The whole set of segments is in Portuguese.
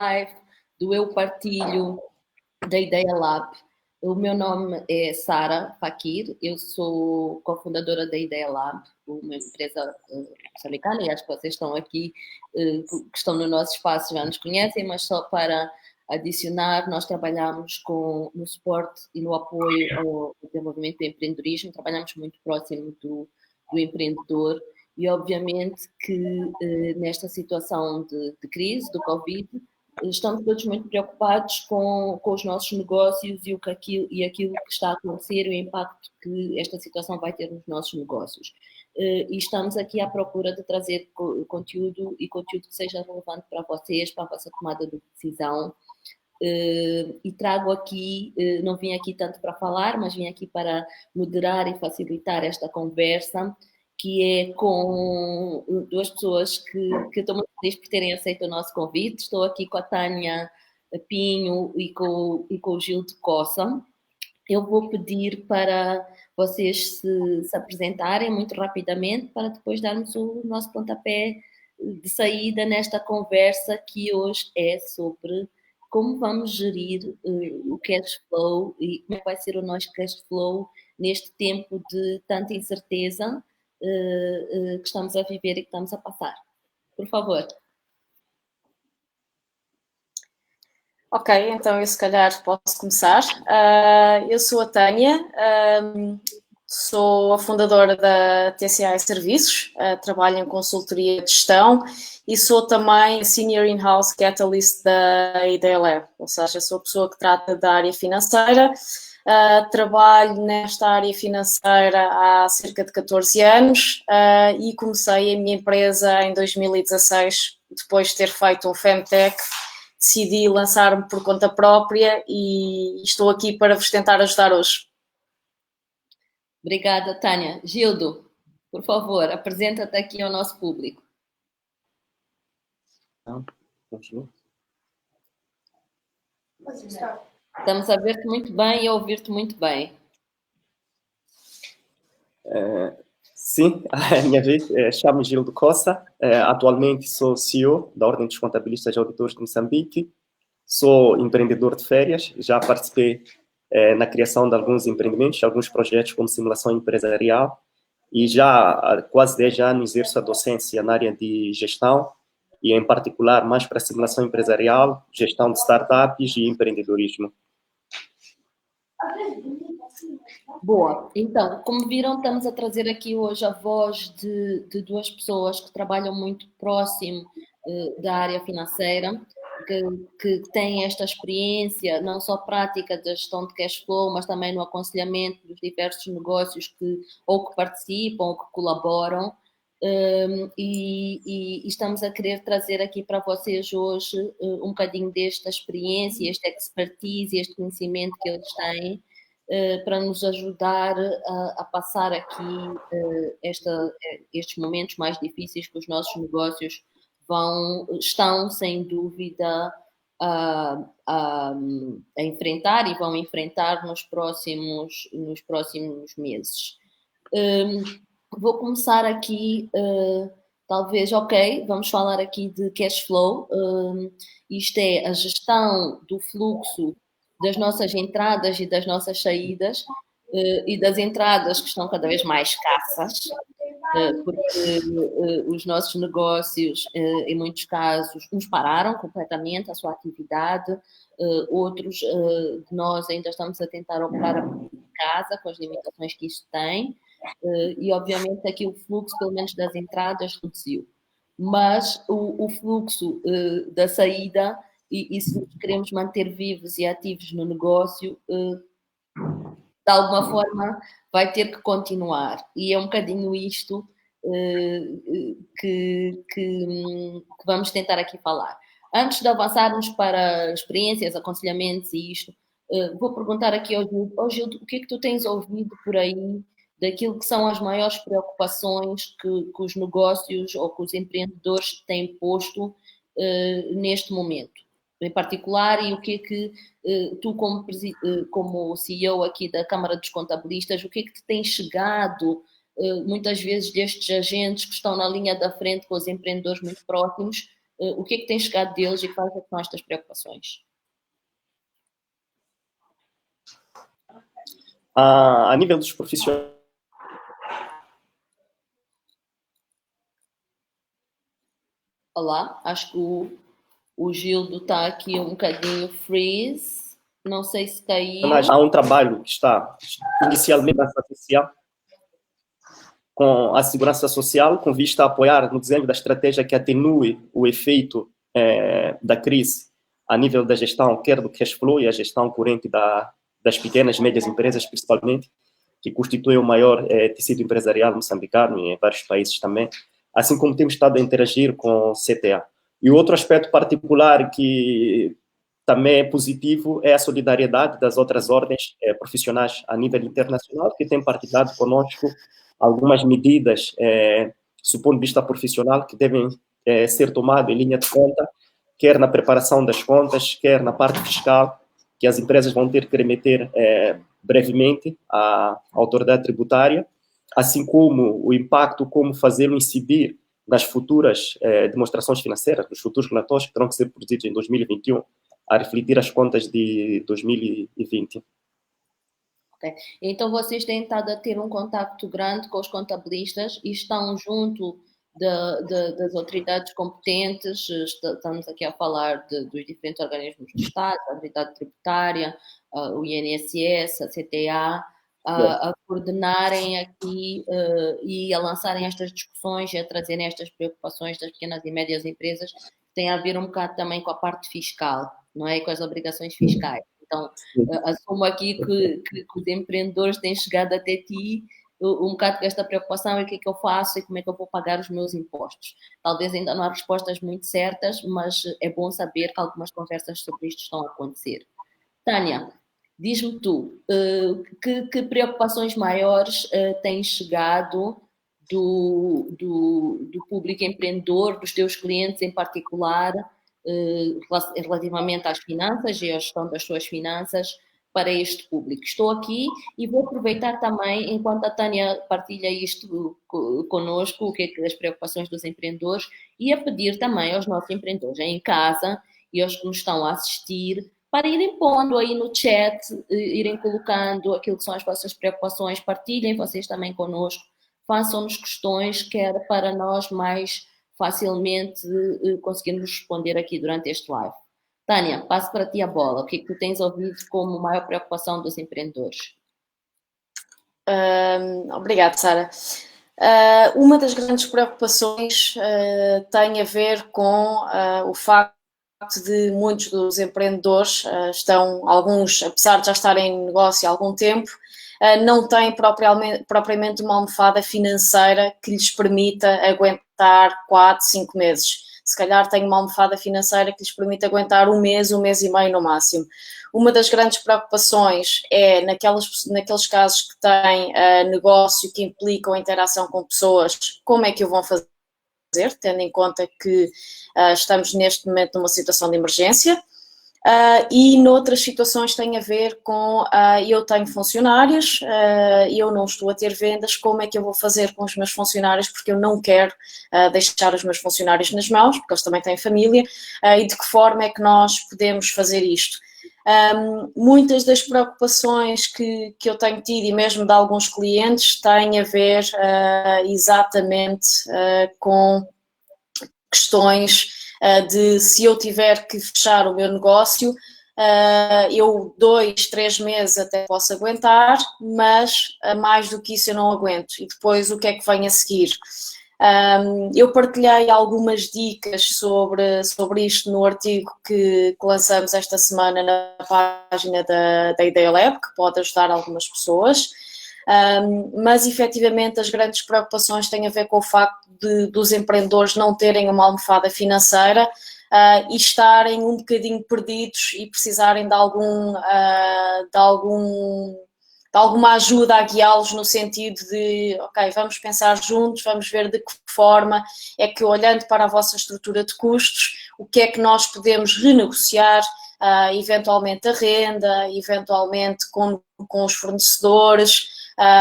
live, do Eu Partilho, da Ideia Lab. O meu nome é Sara Fakir, eu sou cofundadora da Ideia Lab, uma empresa moçambicana, e acho que vocês estão aqui, que estão no nosso espaço, já nos conhecem, mas só para adicionar, nós trabalhamos no suporte e no apoio ao desenvolvimento do empreendedorismo, trabalhamos muito próximo do empreendedor e, obviamente, que nesta situação de crise, do Covid, estamos todos muito preocupados com os nossos negócios e aquilo que está a acontecer e o impacto que esta situação vai ter nos nossos negócios. E estamos aqui à procura de trazer conteúdo que seja relevante para vocês, para a vossa tomada de decisão. E trago aqui, não vim aqui tanto para falar, mas vim aqui para moderar e facilitar esta conversa, que é com duas pessoas que estou muito feliz por terem aceito o nosso convite. Estou aqui com a Tânia Pinho e com o Gil de Coça. Eu vou pedir para vocês se apresentarem muito rapidamente para depois darmos o nosso pontapé de saída nesta conversa que hoje é sobre como vamos gerir o cash flow e como é que vai ser o nosso cash flow neste tempo de tanta incerteza que estamos a viver e que estamos a passar. Por favor. Ok, então eu se calhar posso começar. Eu sou a Tânia, sou a fundadora da TCI Serviços, trabalho em consultoria de gestão e sou também Senior In-House Catalyst da Ideia Lab, ou seja, sou a pessoa que trata da área financeira. Trabalho nesta área financeira há cerca de 14 anos e comecei a minha empresa em 2016, depois de ter feito um Femtech. Decidi lançar-me por conta própria e estou aqui para vos tentar ajudar hoje. Obrigada, Tânia. Gildo, por favor, apresenta-te aqui ao nosso público. Estamos a ver-te muito bem e a ouvir-te muito bem. Sim, a minha vez, chamo-me Gildo Coça, atualmente sou CEO da Ordem dos Contabilistas e Auditores de Moçambique, sou empreendedor de férias, já participei na criação de alguns empreendimentos, alguns projetos como simulação empresarial e já há quase 10 anos exerço a docência na área de gestão e em particular mais para simulação empresarial, gestão de startups e empreendedorismo. Boa, então, como viram, estamos a trazer aqui hoje a voz de duas pessoas que trabalham muito próximo da área financeira, que têm esta experiência, não só prática da gestão de cash flow, mas também no aconselhamento dos diversos negócios que participam ou que colaboram. E estamos a querer trazer aqui para vocês hoje um bocadinho desta experiência, este expertise, este conhecimento que eles têm, para nos ajudar a passar aqui estes momentos mais difíceis que os nossos negócios estão, sem dúvida, a enfrentar e vão enfrentar nos próximos meses. Vou começar aqui, talvez, vamos falar aqui de cash flow. Isto é a gestão do fluxo das nossas entradas e das nossas saídas, e das entradas que estão cada vez mais escassas, porque os nossos negócios, em muitos casos, uns pararam completamente a sua atividade, outros de nós ainda estamos a tentar operar a partir de casa, com as limitações que isto tem, e obviamente aqui o fluxo, pelo menos das entradas, reduziu. Mas o fluxo da saída, e se queremos manter vivos e ativos no negócio, de alguma forma vai ter que continuar. E é um bocadinho isto que vamos tentar aqui falar. Antes de avançarmos para experiências, aconselhamentos e isto, vou perguntar aqui ao Gildo, o que é que tu tens ouvido por aí daquilo que são as maiores preocupações que os negócios ou que os empreendedores têm posto neste momento, em particular, e o que é que tu, como CEO aqui da Câmara dos Contabilistas, o que é que te tem chegado muitas vezes destes agentes que estão na linha da frente com os empreendedores muito próximos, o que é que tem chegado deles e quais são estas preocupações? A nível dos profissionais, olá, acho que o Gildo está aqui um bocadinho freeze, não sei se caiu. há um trabalho que está inicialmente associado com a segurança social, com vista a apoiar no desenho da estratégia que atenue o efeito da crise a nível da gestão, quer do cash flow e a gestão corrente das pequenas e médias empresas, principalmente, que constituem o maior tecido empresarial moçambicano e em vários países também, assim como temos estado a interagir com o CTA. E o outro aspecto particular que também é positivo é a solidariedade das outras ordens profissionais a nível internacional, que têm partilhado conosco algumas medidas, do ponto de vista profissional, que devem ser tomadas em linha de conta, quer na preparação das contas, quer na parte fiscal, que as empresas vão ter que remeter brevemente à autoridade tributária, assim como o impacto, como fazê-lo incidir nas futuras demonstrações financeiras, nos futuros relatórios que terão que ser produzidos em 2021, a refletir as contas de 2020. Okay. Então, vocês têm estado a ter um contacto grande com os contabilistas e estão junto das autoridades competentes, estamos aqui a falar dos diferentes organismos do Estado, a autoridade tributária, o INSS, a CTA, a coordenarem aqui e a lançarem estas discussões e a trazerem estas preocupações das pequenas e médias empresas, que tem a ver um bocado também com a parte fiscal, não é? Com as obrigações fiscais. Então, assumo aqui que os empreendedores têm chegado até ti um bocado com esta preocupação, e o que é que eu faço e como é que eu vou pagar os meus impostos. Talvez ainda não há respostas muito certas, mas é bom saber que algumas conversas sobre isto estão a acontecer. Tânia, diz-me tu, que preocupações maiores têm chegado do público empreendedor, dos teus clientes em particular, relativamente às finanças e à gestão das suas finanças para este público? Estou aqui e vou aproveitar também, enquanto a Tânia partilha isto connosco, o que é que as preocupações dos empreendedores, e a pedir também aos nossos empreendedores em casa e aos que nos estão a assistir, para irem pondo aí no chat, irem colocando aquilo que são as vossas preocupações, partilhem vocês também connosco, façam-nos questões, quer para nós mais facilmente conseguirmos responder aqui durante este live. Tânia, passo para ti a bola. O que é que tu tens ouvido como maior preocupação dos empreendedores? Obrigada, Sara. Uma das grandes preocupações tem a ver com o facto de muitos dos empreendedores alguns, apesar de já estarem em negócio há algum tempo, não têm propriamente uma almofada financeira que lhes permita aguentar 4, 5 meses. Se calhar têm uma almofada financeira que lhes permite aguentar um mês e meio no máximo. Uma das grandes preocupações é naqueles casos que têm negócio que implicam a interação com pessoas, como é que o vão fazer, tendo em conta que estamos neste momento numa situação de emergência. E noutras situações tem a ver com eu tenho funcionários, eu não estou a ter vendas, como é que eu vou fazer com os meus funcionários, porque eu não quero deixar os meus funcionários nas mãos, porque eles também têm família, e de que forma é que nós podemos fazer isto. Muitas das preocupações que eu tenho tido, e mesmo de alguns clientes, têm a ver exatamente com questões de se eu tiver que fechar o meu negócio, eu 2, 3 meses até posso aguentar, mas mais do que isso eu não aguento. E depois o que é que vem a seguir? Eu partilhei algumas dicas sobre isto no artigo que lançamos esta semana na página da Ideia Lab, que pode ajudar algumas pessoas. Mas efetivamente as grandes preocupações têm a ver com o facto dos empreendedores não terem uma almofada financeira e estarem um bocadinho perdidos e precisarem de alguma ajuda a guiá-los no sentido de, ok, vamos pensar juntos, vamos ver de que forma é que, olhando para a vossa estrutura de custos, o que é que nós podemos renegociar, eventualmente a renda, eventualmente com os fornecedores,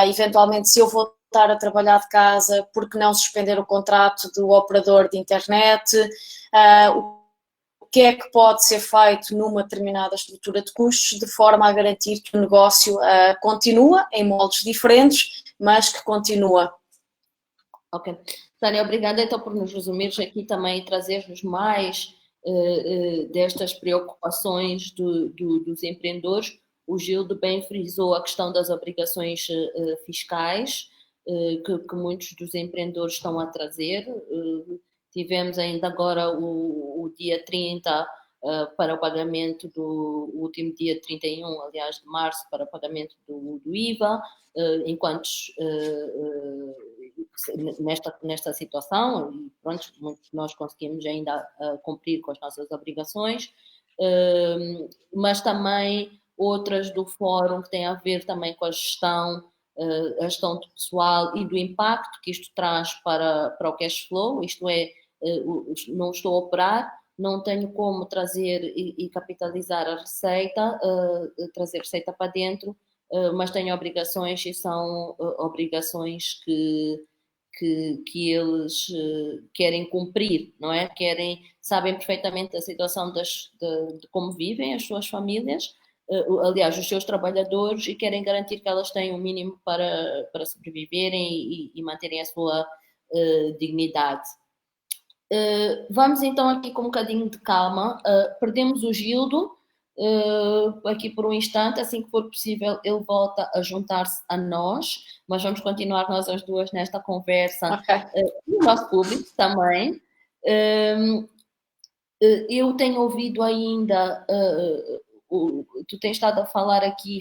eventualmente se eu vou estar a trabalhar de casa, por que não suspender o contrato do operador de internet, o que é que pode ser feito numa determinada estrutura de custos, de forma a garantir que o negócio continua em moldes diferentes, mas que continua. Ok. Tânia, obrigada então por nos resumires aqui também e trazer-nos mais destas preocupações dos empreendedores. O Gildo bem frisou a questão das obrigações fiscais que muitos dos empreendedores estão a trazer. Tivemos ainda agora o dia 30 para o pagamento o último dia 31, aliás, de março, para o pagamento do IVA, enquanto nesta situação, e pronto, nós conseguimos ainda cumprir com as nossas obrigações, mas também outras do fórum que têm a ver também com a gestão do pessoal e do impacto que isto traz para o cash flow, isto é, não estou a operar, não tenho como trazer e capitalizar a receita, trazer receita para dentro, mas tenho obrigações e são obrigações que eles querem cumprir, não é? Sabem perfeitamente a situação de como vivem as suas famílias, aliás, os seus trabalhadores, e querem garantir que elas têm o mínimo para sobreviverem e manterem a sua dignidade. Vamos então aqui com um bocadinho de calma. Perdemos o Gildo aqui por um instante, assim que for possível ele volta a juntar-se a nós, mas vamos continuar nós as duas nesta conversa, Okay. E o nosso público também. Eu tenho ouvido ainda, tu tens estado a falar aqui,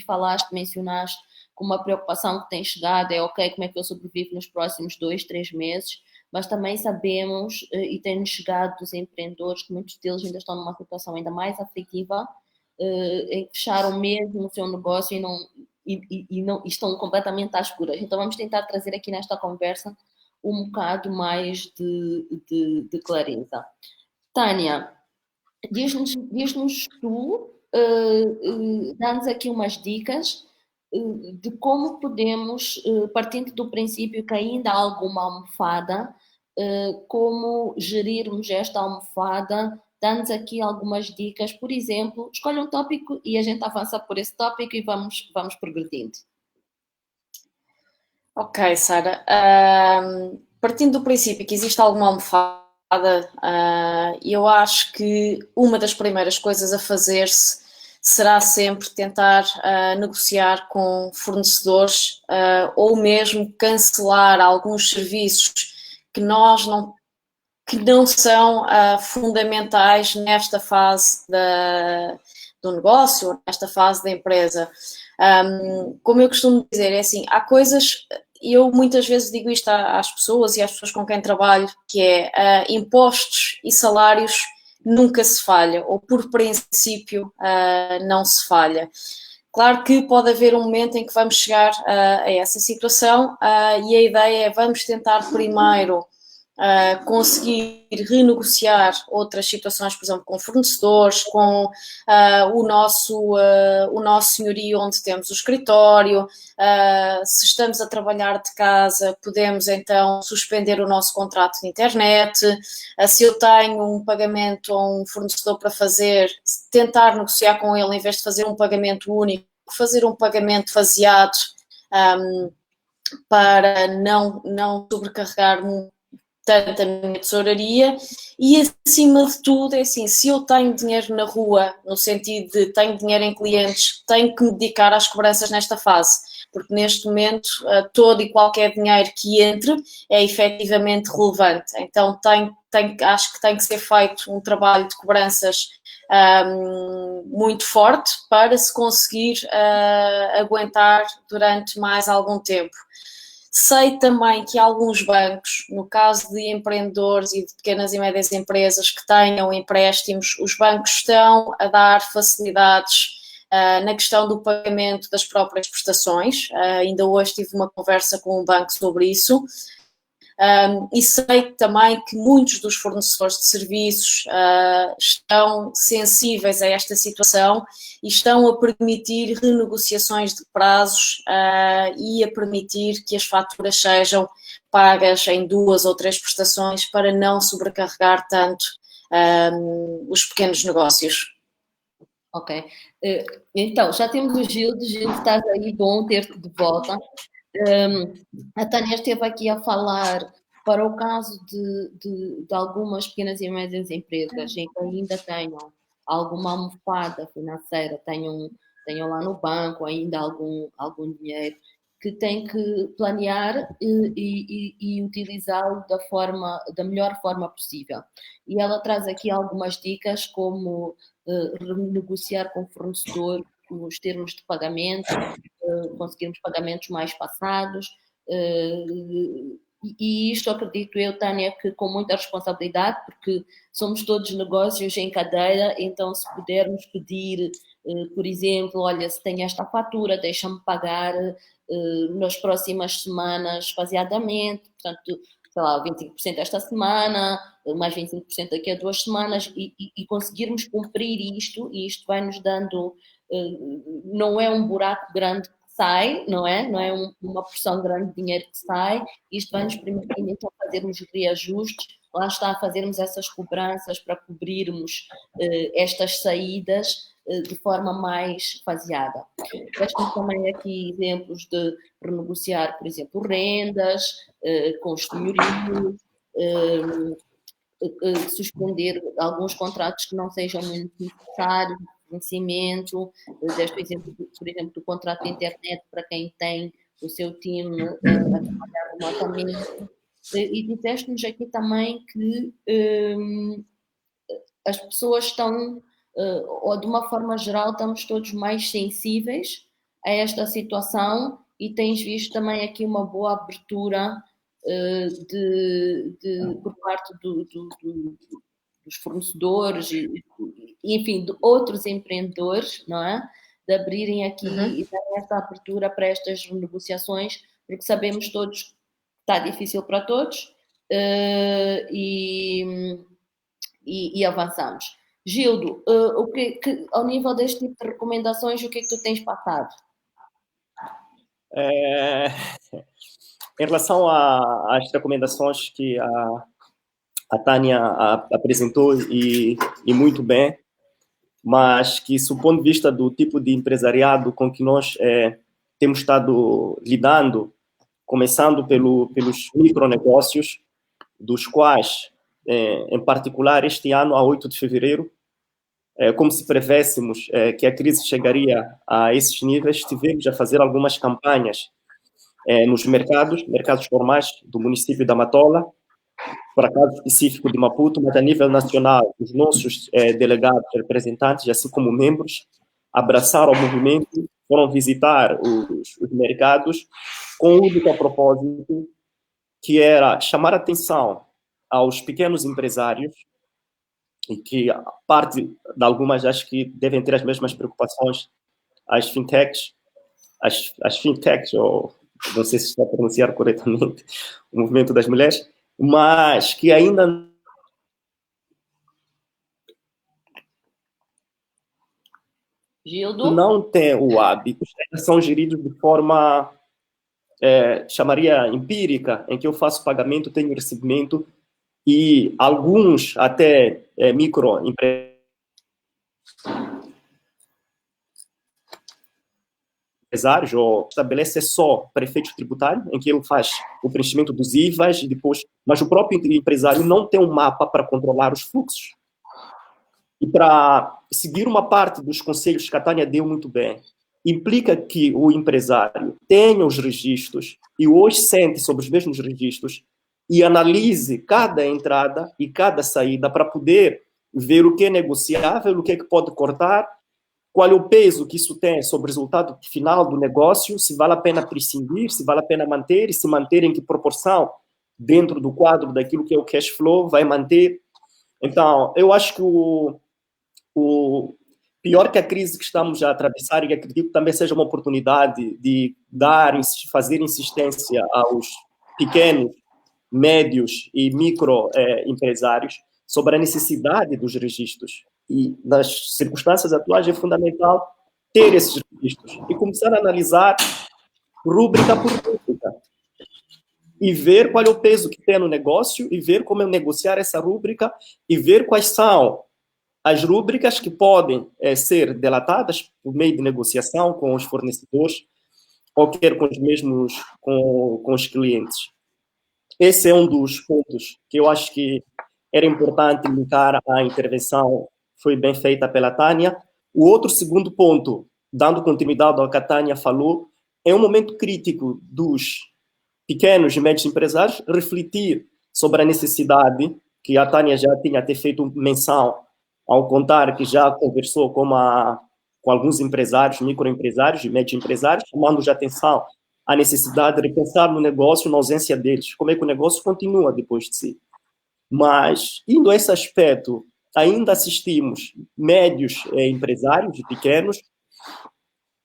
mencionaste com uma preocupação que tem chegado, ok, como é que eu sobrevivo nos próximos 2, 3 meses, mas também sabemos, e tem-nos chegado dos empreendedores, que muitos deles ainda estão numa situação ainda mais aflitiva, em que fecharam mesmo o seu negócio e estão completamente às escuras. Então vamos tentar trazer aqui nesta conversa um bocado mais de clareza. Tânia, diz-nos tu, dá-nos aqui umas dicas de como podemos, partindo do princípio que ainda há alguma almofada, como gerirmos esta almofada, dá-nos aqui algumas dicas. Por exemplo, escolhe um tópico e a gente avança por esse tópico e vamos progredindo. Ok, Sara. Partindo do princípio que existe alguma almofada, eu acho que uma das primeiras coisas a fazer-se será sempre tentar negociar com fornecedores ou mesmo cancelar alguns serviços que não são fundamentais nesta fase do negócio, nesta fase da empresa. Como eu costumo dizer, é assim, há coisas, eu muitas vezes digo isto às pessoas e às pessoas com quem trabalho, que é impostos e salários nunca se falha, ou por princípio não se falha. Claro que pode haver um momento em que vamos chegar a essa situação e a ideia é vamos tentar primeiro conseguir renegociar outras situações, por exemplo, com fornecedores, com o nosso senhorio onde temos o escritório, se estamos a trabalhar de casa, podemos então suspender o nosso contrato de internet, se eu tenho um pagamento a um fornecedor para fazer, tentar negociar com ele em vez de fazer um pagamento único, fazer um pagamento faseado para não sobrecarregar tanto a minha tesouraria e, acima de tudo, é assim, se eu tenho dinheiro na rua, no sentido de tenho dinheiro em clientes, tenho que me dedicar às cobranças nesta fase, porque neste momento todo e qualquer dinheiro que entre é efetivamente relevante. Então acho que tem que ser feito um trabalho de cobranças muito forte para se conseguir aguentar durante mais algum tempo. Sei também que alguns bancos, no caso de empreendedores e de pequenas e médias empresas que tenham empréstimos, os bancos estão a dar facilidades na questão do pagamento das próprias prestações. Ainda hoje tive uma conversa com um banco sobre isso. E sei também que muitos dos fornecedores de serviços estão sensíveis a esta situação e estão a permitir renegociações de prazos e a permitir que as faturas sejam pagas em 2 ou 3 prestações para não sobrecarregar tanto os pequenos negócios. Ok. Então, já temos o Gildo. Gildo, estás aí, bom ter-te de volta. A Tânia esteve aqui a falar para o caso de algumas pequenas e médias empresas em que ainda tenham alguma almofada financeira, tenham lá no banco ainda algum dinheiro, que têm que planear e utilizá-lo da melhor forma possível. E ela traz aqui algumas dicas como renegociar com o fornecedor os termos de pagamento, conseguirmos pagamentos mais passados, e isto acredito eu, Tânia, que com muita responsabilidade, porque somos todos negócios em cadeia, então se pudermos pedir, por exemplo, olha, se tem esta fatura, deixa-me pagar nas próximas semanas faseadamente, portanto, sei lá, 25% esta semana, mais 25% daqui a 2 semanas, e conseguirmos cumprir isto, e isto vai nos dando, não é um buraco grande que sai, não é uma porção grande de dinheiro que sai, isto vai nos permitindo então fazermos reajustes, lá está, fazermos essas cobranças para cobrirmos estas saídas de forma mais faseada. Temos também aqui exemplos de renegociar, por exemplo, rendas, com os senhorios, suspender alguns contratos que não sejam muito necessários, fornecimento, deste o exemplo, por exemplo, do contrato de internet para quem tem o seu time a trabalhar remotamente. E disseste-nos aqui também que as pessoas estão, ou de uma forma geral, estamos todos mais sensíveis a esta situação e tens visto também aqui uma boa abertura por parte dos fornecedores e, enfim, de outros empreendedores, não é? De abrirem aqui e darem esta abertura para estas negociações, porque sabemos todos que está difícil para todos e avançamos. Gildo, ao nível deste tipo de recomendações, o que é que tu tens passado? Em relação às recomendações que a Tânia apresentou, e muito bem, mas que, do ponto de vista do tipo de empresariado com que nós temos estado lidando, começando pelos micronegócios, dos quais, em particular, este ano, a 8 de fevereiro, como se prevéssemos que a crise chegaria a esses níveis, tivemos a fazer algumas campanhas nos mercados formais do município da Matola, para caso específico de Maputo, mas a nível nacional, os nossos delegados, representantes, assim como membros, abraçaram o movimento, foram visitar os mercados com o único propósito, que era chamar a atenção aos pequenos empresários, e que parte de algumas acho que devem ter as mesmas preocupações, as fintechs, ou não sei se está a pronunciar corretamente, o movimento das mulheres, mas que ainda Gildo? Não tem o hábito, são geridos de forma, chamaria empírica, em que eu faço pagamento, tenho recebimento, e alguns até microempresários ou estabelece só prefeito tributário, em que ele faz o preenchimento dos IVAs e depois, mas o próprio empresário não tem um mapa para controlar os fluxos. E para seguir uma parte dos conselhos que a Tânia deu muito bem, implica que o empresário tenha os registros e hoje sente sobre os mesmos registros e analise cada entrada e cada saída para poder ver o que é negociável, o que é que pode cortar, qual é o peso que isso tem sobre o resultado final do negócio, se vale a pena prescindir, se vale a pena manter, e se manter em que proporção dentro do quadro daquilo que é o cash flow vai manter. Então, eu acho que o pior que a crise que estamos a atravessar, e acredito que também seja uma oportunidade de fazer insistência aos pequenos, médios e micro empresários sobre a necessidade dos registros. E nas circunstâncias atuais é fundamental ter esses registros e começar a analisar rúbrica por rúbrica. e ver qual é o peso que tem no negócio e ver como eu negociar essa rúbrica e ver quais são as rúbricas que podem ser delatadas por meio de negociação com os fornecedores ou quer com os mesmos, com os clientes. Esse é um dos pontos que eu acho que era importante linkar à intervenção, foi bem feita pela Tânia. O outro segundo ponto, dando continuidade ao que a Tânia falou, é um momento crítico dos pequenos e médios empresários refletir sobre a necessidade, que a Tânia já tinha até feito menção, ao contar que já conversou com alguns empresários, microempresários e médios empresários, chamando-lhes a atenção à necessidade de pensar no negócio na ausência deles, como é que o negócio continua depois de si. Mas, indo a esse aspecto, ainda assistimos médios empresários e pequenos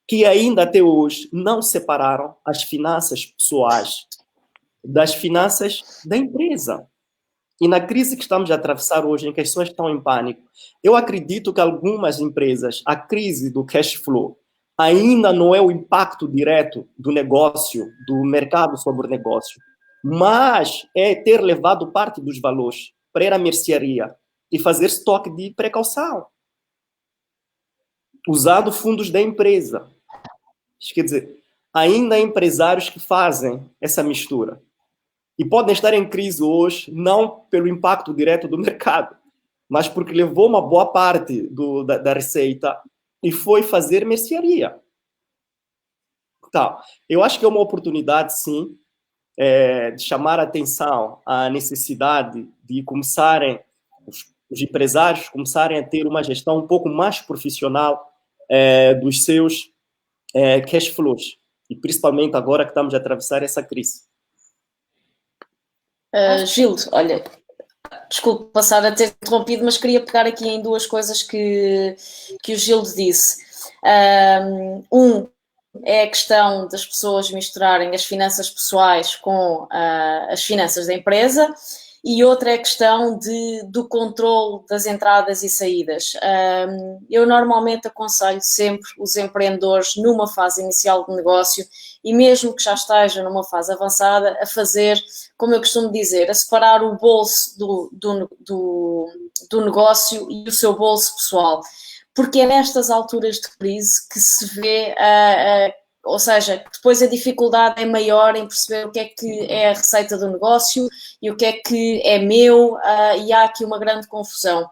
que ainda até hoje não separaram as finanças pessoais das finanças da empresa. E na crise que estamos a atravessar hoje, em que as pessoas estão em pânico, eu acredito que algumas empresas, a crise do cash flow, ainda não é o impacto direto do negócio, do mercado sobre o negócio, mas é ter levado parte dos valores para a mercearia e fazer estoque de precaução, usando fundos da empresa. Isso quer dizer, ainda há empresários que fazem essa mistura. E podem estar em crise hoje, não pelo impacto direto do mercado, mas porque levou uma boa parte da receita e foi fazer mercearia. Então, eu acho que é uma oportunidade, sim, de chamar a atenção à necessidade de começarem, os empresários começarem a ter uma gestão um pouco mais profissional dos seus cash flows, e principalmente agora que estamos a atravessar essa crise. Gildo, olha, desculpe passar a ter interrompido, mas queria pegar aqui em duas coisas que o Gildo disse. É a questão das pessoas misturarem as finanças pessoais com as finanças da empresa, e outra é a questão do controle das entradas e saídas. Eu normalmente aconselho sempre os empreendedores, numa fase inicial de negócio, e mesmo que já esteja numa fase avançada, a fazer, como eu costumo dizer, a separar o bolso do negócio e o seu bolso pessoal. Porque é nestas alturas de crise que se vê, ou seja, depois a dificuldade é maior em perceber o que é a receita do negócio e o que é meu, e há aqui uma grande confusão.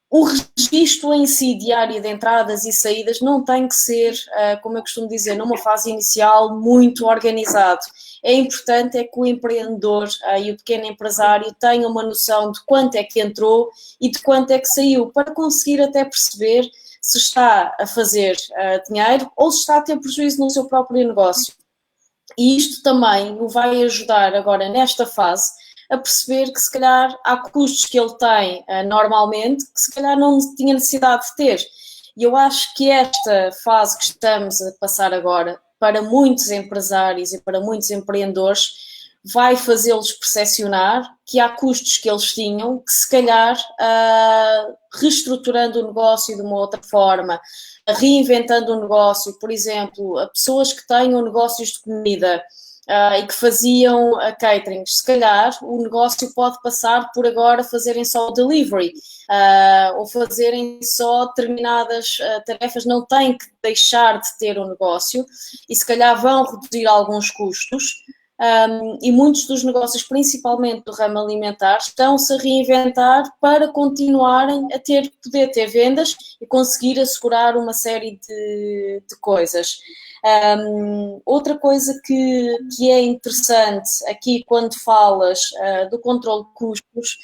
O registro em si diário de entradas e saídas não tem que ser, como eu costumo dizer, numa fase inicial muito organizado. É importante que o empreendedor e o pequeno empresário tenham uma noção de quanto é que entrou e de quanto é que saiu, para conseguir até perceber se está a fazer dinheiro ou se está a ter prejuízo no seu próprio negócio. E isto também o vai ajudar agora nesta fase a perceber que se calhar há custos que ele tem normalmente que se calhar não tinha necessidade de ter. E eu acho que esta fase que estamos a passar agora, para muitos empresários e para muitos empreendedores, vai fazê-los percepcionar que há custos que eles tinham que se calhar reestruturando o negócio de uma outra forma, reinventando o negócio, por exemplo, a pessoas que tenham negócios de comida e que faziam caterings, se calhar o negócio pode passar por agora fazerem só o delivery ou fazerem só determinadas tarefas, não têm que deixar de ter um negócio e se calhar vão reduzir alguns custos. E muitos dos negócios, principalmente do ramo alimentar, estão-se a reinventar para continuarem a poder ter vendas e conseguir assegurar uma série de coisas. Outra coisa que é interessante aqui quando falas do controle de custos,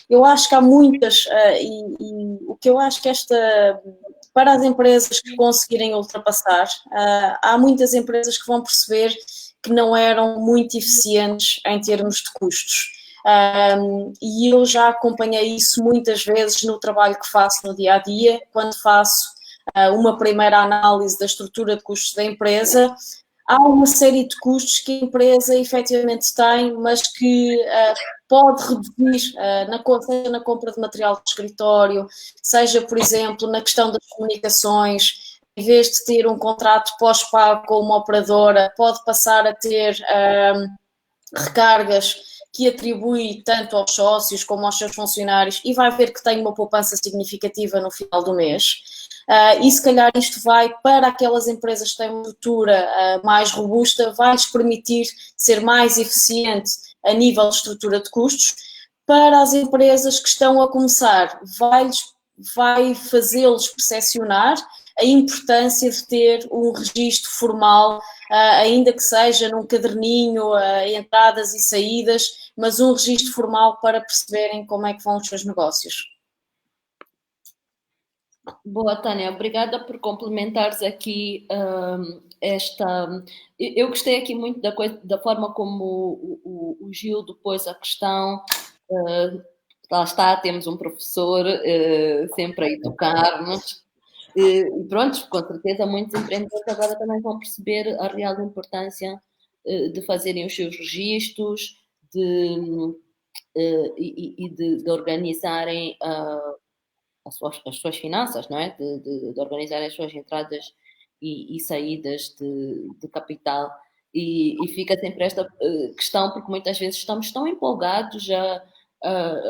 eu acho que há muitas, e o que eu acho que para as empresas que conseguirem ultrapassar, há muitas empresas que vão perceber que não eram muito eficientes em termos de custos. E eu já acompanhei isso muitas vezes no trabalho que faço no dia-a-dia, quando faço uma primeira análise da estrutura de custos da empresa. Há uma série de custos que a empresa efetivamente tem, mas que pode reduzir, seja na compra de material de escritório, seja, por exemplo, na questão das comunicações. Em vez de ter um contrato pós-pago com uma operadora, pode passar a ter recargas que atribui tanto aos sócios como aos seus funcionários e vai ver que tem uma poupança significativa no final do mês. E se calhar isto vai para aquelas empresas que têm uma estrutura mais robusta, vai-lhes permitir ser mais eficiente a nível de estrutura de custos. Para as empresas que estão a começar, vai fazê-los percepcionar a importância de ter um registro formal, ainda que seja num caderninho, entradas e saídas, mas um registro formal para perceberem como é que vão os seus negócios. Boa, Tânia, obrigada por complementares aqui esta... Eu gostei aqui muito da forma como o Gildo pôs a questão. Lá está, temos um professor sempre a educar-nos. E pronto, com certeza muitos empreendedores agora também vão perceber a real importância de fazerem os seus registros e de organizarem as suas finanças, não é? De organizar as suas entradas e saídas de capital. E fica sempre esta questão, porque muitas vezes estamos tão empolgados a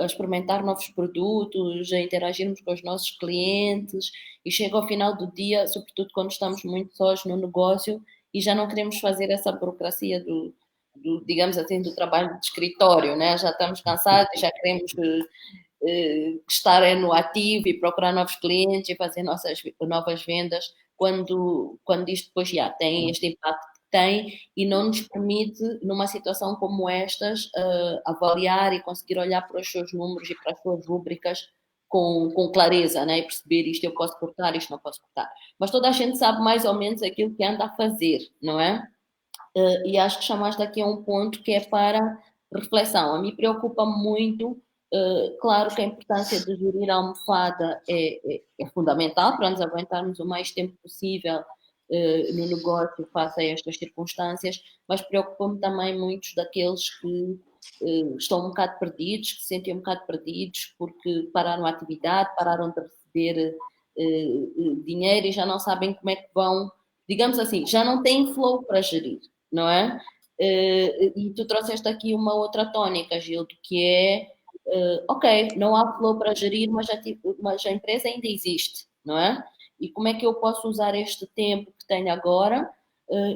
experimentar novos produtos, a interagirmos com os nossos clientes, e chega ao final do dia, sobretudo quando estamos muito sós no negócio, e já não queremos fazer essa burocracia digamos assim, do trabalho de escritório, né? Já estamos cansados, já queremos estar no ativo e procurar novos clientes e fazer nossas novas vendas, quando isto depois já tem este impacto que tem e não nos permite, numa situação como estas, avaliar e conseguir olhar para os seus números e para as suas rúbricas com clareza, né? E perceber isto eu posso cortar, isto não posso cortar. Mas toda a gente sabe mais ou menos aquilo que anda a fazer, não é? E acho que chamaste aqui a um ponto que é para reflexão. A mim preocupa muito. Claro que a importância de gerir a almofada é fundamental para nos aguentarmos o mais tempo possível no negócio face a estas circunstâncias, mas preocupa-me também muitos daqueles que estão um bocado perdidos, que se sentem um bocado perdidos porque pararam a atividade, pararam de receber dinheiro e já não sabem como é que vão, digamos assim, já não têm flow para gerir, não é? E tu trouxeste aqui uma outra tónica, Gildo, que é ok, não há flow para gerir, mas a empresa ainda existe, não é? E como é que eu posso usar este tempo que tenho agora,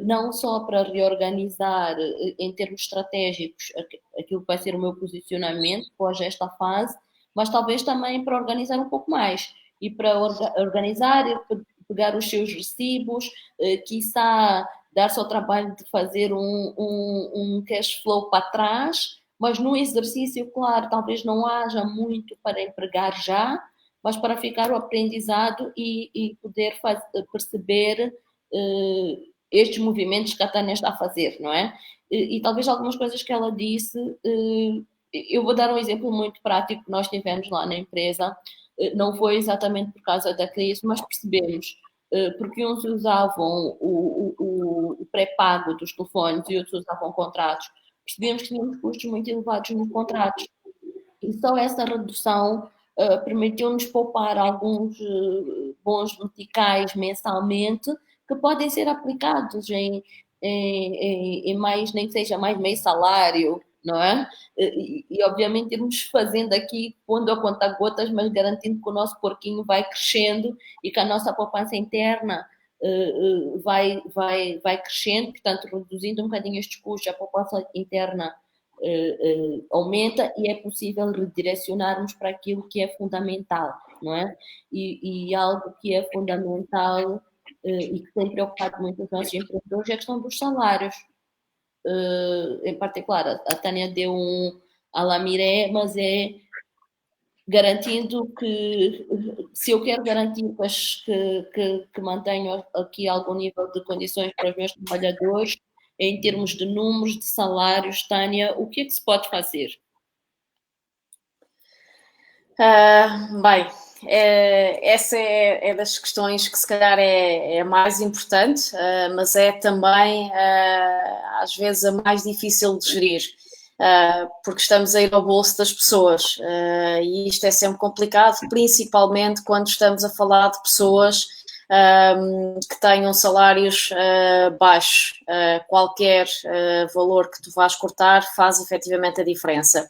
não só para reorganizar em termos estratégicos aquilo que vai ser o meu posicionamento após esta fase, mas talvez também para organizar um pouco mais e para organizar e pegar os seus recibos, quiçá dar-se ao trabalho de fazer um cash flow para trás, mas no exercício, claro, talvez não haja muito para empregar já, mas para ficar o aprendizado e poder perceber estes movimentos que a Tânia está a fazer, não é? E talvez algumas coisas que ela disse, eu vou dar um exemplo muito prático que nós tivemos lá na empresa, não foi exatamente por causa da crise, mas percebemos, porque uns usavam o pré-pago dos telefones e outros usavam contratos, percebemos que tínhamos custos muito elevados nos contratos. E só essa redução permitiu-nos poupar alguns bons meticais mensalmente que podem ser aplicados em mais, nem que seja mais meio salário, não é? E obviamente irmos fazendo aqui, pondo a conta gotas, mas garantindo que o nosso porquinho vai crescendo e que a nossa poupança interna vai crescendo, portanto, reduzindo um bocadinho estes custos, a poupança interna aumenta e é possível redirecionarmos para aquilo que é fundamental, não é? E algo que é fundamental e que tem preocupado muito os nossos empreendedores é a questão dos salários. Em particular, a Tânia deu à Lamiré, mas é garantindo que, se eu quero garantir que mantenho aqui algum nível de condições para os meus trabalhadores, em termos de números, de salários, Tânia, o que é que se pode fazer? Bem, essa é das questões que se calhar é a mais importante, mas é também, às vezes, a mais difícil de gerir. Porque estamos a ir ao bolso das pessoas e isto é sempre complicado, principalmente quando estamos a falar de pessoas que tenham salários baixos. Qualquer valor que tu vás cortar faz efetivamente a diferença.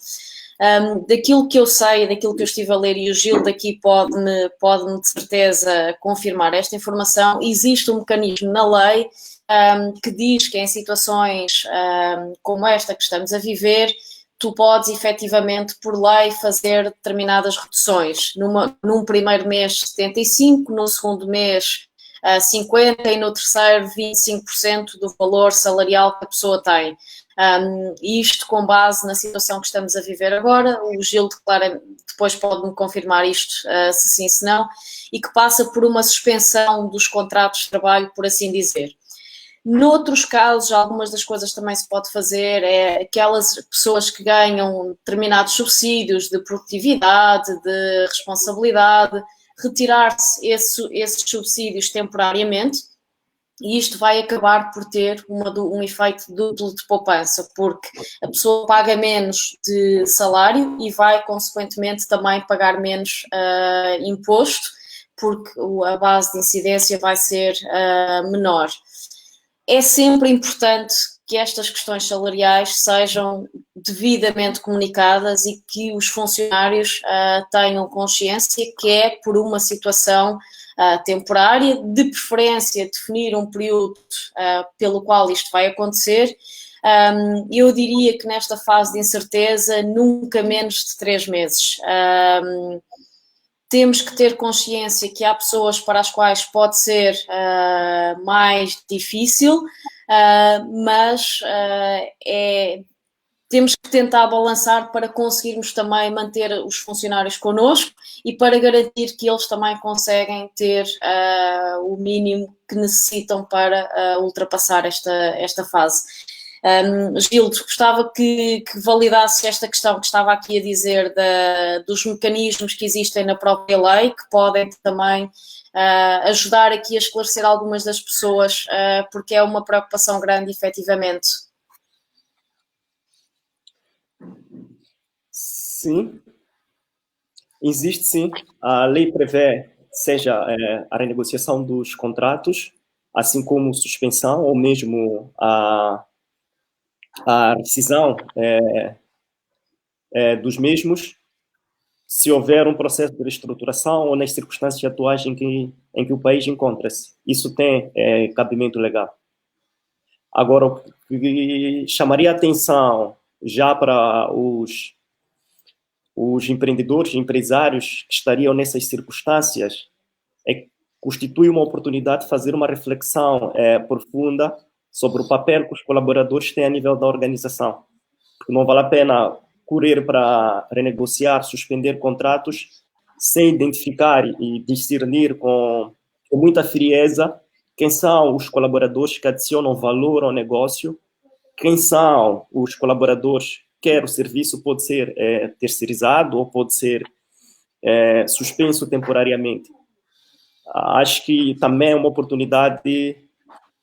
Daquilo que eu sei, daquilo que eu estive a ler, e o Gil daqui pode-me de certeza confirmar esta informação, existe um mecanismo na lei que diz que em situações como esta que estamos a viver, tu podes efetivamente, por lei, fazer determinadas reduções. Num primeiro mês 75%, no segundo mês 50% e no terceiro 25% do valor salarial que a pessoa tem. Isto com base na situação que estamos a viver agora. O Gil declara, depois pode-me confirmar isto, se sim, se não, e que passa por uma suspensão dos contratos de trabalho, por assim dizer. Noutros casos, algumas das coisas também se pode fazer é aquelas pessoas que ganham determinados subsídios de produtividade, de responsabilidade, retirar-se esses subsídios temporariamente, e isto vai acabar por ter um efeito duplo de poupança, porque a pessoa paga menos de salário e vai, consequentemente, também pagar menos imposto, porque a base de incidência vai ser menor. É sempre importante que estas questões salariais sejam devidamente comunicadas e que os funcionários tenham consciência que é por uma situação temporária, de preferência definir um período pelo qual isto vai acontecer. Eu diria que nesta fase de incerteza, nunca menos de 3 meses. Temos que ter consciência que há pessoas para as quais pode ser mais difícil, mas temos que tentar balançar para conseguirmos também manter os funcionários connosco e para garantir que eles também conseguem ter o mínimo que necessitam para ultrapassar esta fase. Gildo, gostava que validasse esta questão que estava aqui a dizer dos mecanismos que existem na própria lei, que podem também ajudar aqui a esclarecer algumas das pessoas, porque é uma preocupação grande, efetivamente. Sim, existe sim. A lei prevê, seja a renegociação dos contratos, assim como suspensão ou mesmo a rescisão dos mesmos, se houver um processo de reestruturação ou nas circunstâncias atuais em que o país encontra-se. Isso tem cabimento legal. Agora, o que chamaria a atenção já para os empreendedores, empresários que estariam nessas circunstâncias, constitui uma oportunidade de fazer uma reflexão profunda sobre o papel que os colaboradores têm a nível da organização. Porque não vale a pena correr para renegociar, suspender contratos, sem identificar e discernir com muita frieza quem são os colaboradores que adicionam valor ao negócio, quem são os colaboradores, quer o serviço pode ser terceirizado ou pode ser suspenso temporariamente. Acho que também é uma oportunidade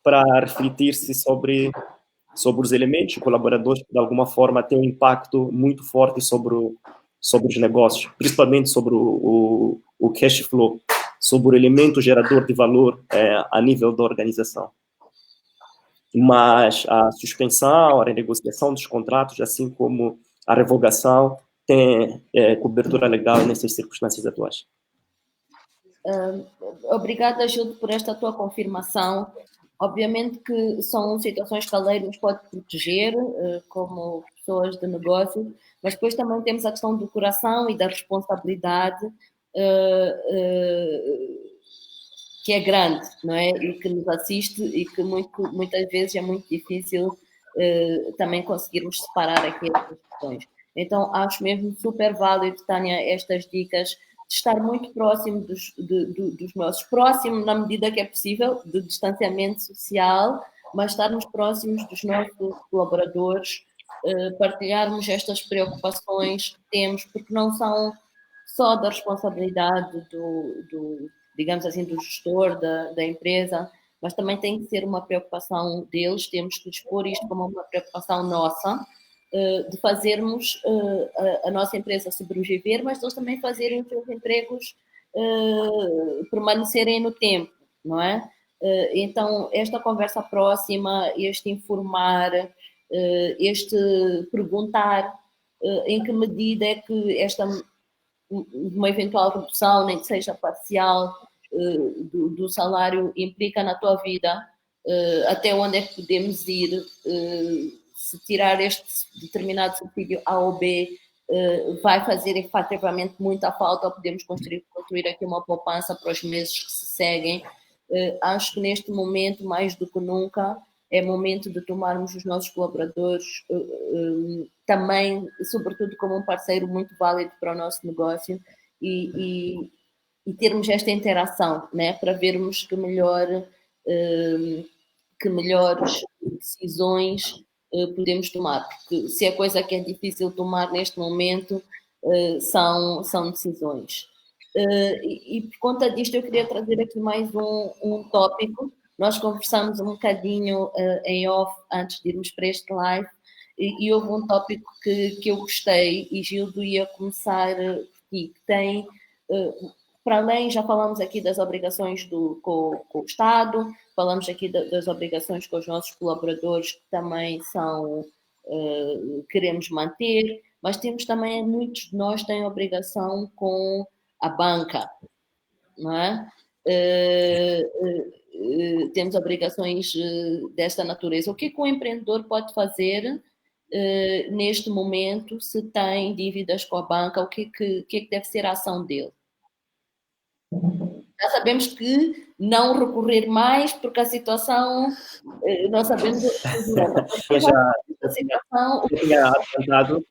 para refletir-se sobre os elementos colaboradores que, de alguma forma, têm um impacto muito forte sobre os negócios, principalmente sobre o cash flow, sobre o elemento gerador de valor a nível da organização. Mas a suspensão, a renegociação dos contratos, assim como a revogação, tem cobertura legal nessas circunstâncias atuais. Obrigada, Gildo, por esta tua confirmação. Obviamente que são situações que a lei nos pode proteger, como pessoas de negócio, mas depois também temos a questão do coração e da responsabilidade, que é grande, não é? E que nos assiste e que muitas vezes é muito difícil também conseguirmos separar aqui estas questões. Então, acho mesmo super válido, Tânia, estas dicas de estar muito próximo dos nossos, próximo na medida que é possível, de distanciamento social, mas estarmos próximos dos nossos colaboradores, partilharmos estas preocupações que temos, porque não são só da responsabilidade digamos assim, do gestor da empresa, mas também tem que ser uma preocupação deles, temos que expor isto como uma preocupação nossa, de fazermos a nossa empresa sobreviver, mas eles também fazerem os seus empregos permanecerem no tempo. não é? Então, esta conversa próxima, este informar, este perguntar em que medida é que uma eventual redução, nem que seja parcial, do salário implica na tua vida, até onde é que podemos ir, se tirar este determinado subsídio A ou B, vai fazer efetivamente muita falta, ou podemos construir aqui uma poupança para os meses que se seguem. Acho que neste momento, mais do que nunca, é momento de tomarmos os nossos colaboradores também, sobretudo como um parceiro muito válido para o nosso negócio e termos esta interação, né, para vermos que melhores decisões podemos tomar, porque se a coisa que é difícil tomar neste momento são decisões. E por conta disto eu queria trazer aqui mais um tópico. Nós conversamos um bocadinho em off antes de irmos para este live e houve um tópico que eu gostei e Gildo ia começar por ti, que tem, para além, já falamos aqui das obrigações com o Estado, falamos aqui das obrigações com os nossos colaboradores que também queremos manter, mas temos também, muitos de nós têm obrigação com a banca, não é? Temos obrigações desta natureza. O que o empreendedor pode fazer neste momento se tem dívidas com a banca? O que deve ser a ação dele? Já sabemos que não recorrer mais, porque a situação, nós sabemos a situação. Eu tinha apontado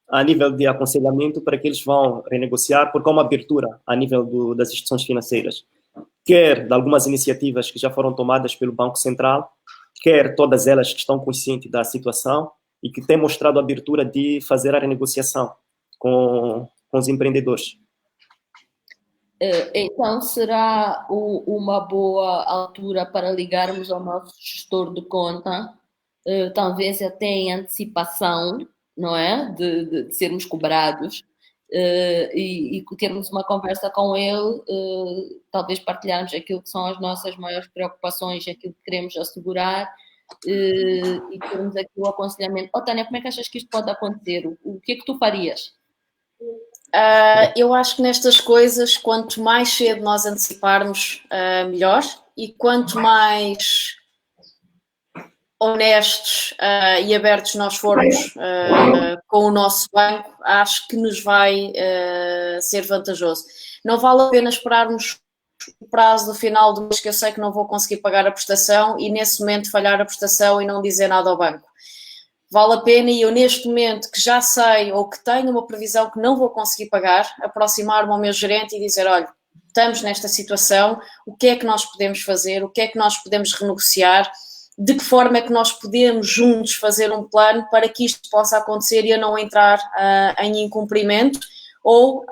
a nível de aconselhamento para que eles vão renegociar, porque há uma abertura a nível das instituições financeiras, quer de algumas iniciativas que já foram tomadas pelo Banco Central, quer todas elas que estão conscientes da situação e que têm mostrado a abertura de fazer a renegociação com os empreendedores. Então, será uma boa altura para ligarmos ao nosso gestor de conta, talvez até em antecipação, não é? De sermos cobrados, e termos uma conversa com ele, talvez partilharmos aquilo que são as nossas maiores preocupações, aquilo que queremos assegurar, e termos aqui o aconselhamento. Tânia, como é que achas que isto pode acontecer? O que é que tu farias? Eu acho que nestas coisas, quanto mais cedo nós anteciparmos, melhor, e quanto mais honestos e abertos nós formos com o nosso banco, acho que nos vai ser vantajoso. Não vale a pena esperarmos o prazo do final do mês, que eu sei que não vou conseguir pagar a prestação, e nesse momento falhar a prestação e não dizer nada ao banco. Vale a pena, e eu neste momento que já sei ou que tenho uma previsão que não vou conseguir pagar, aproximar-me ao meu gerente e dizer, olha, estamos nesta situação, o que é que nós podemos fazer, o que é que nós podemos renegociar, de que forma é que nós podemos juntos fazer um plano para que isto possa acontecer e eu não entrar em incumprimento ou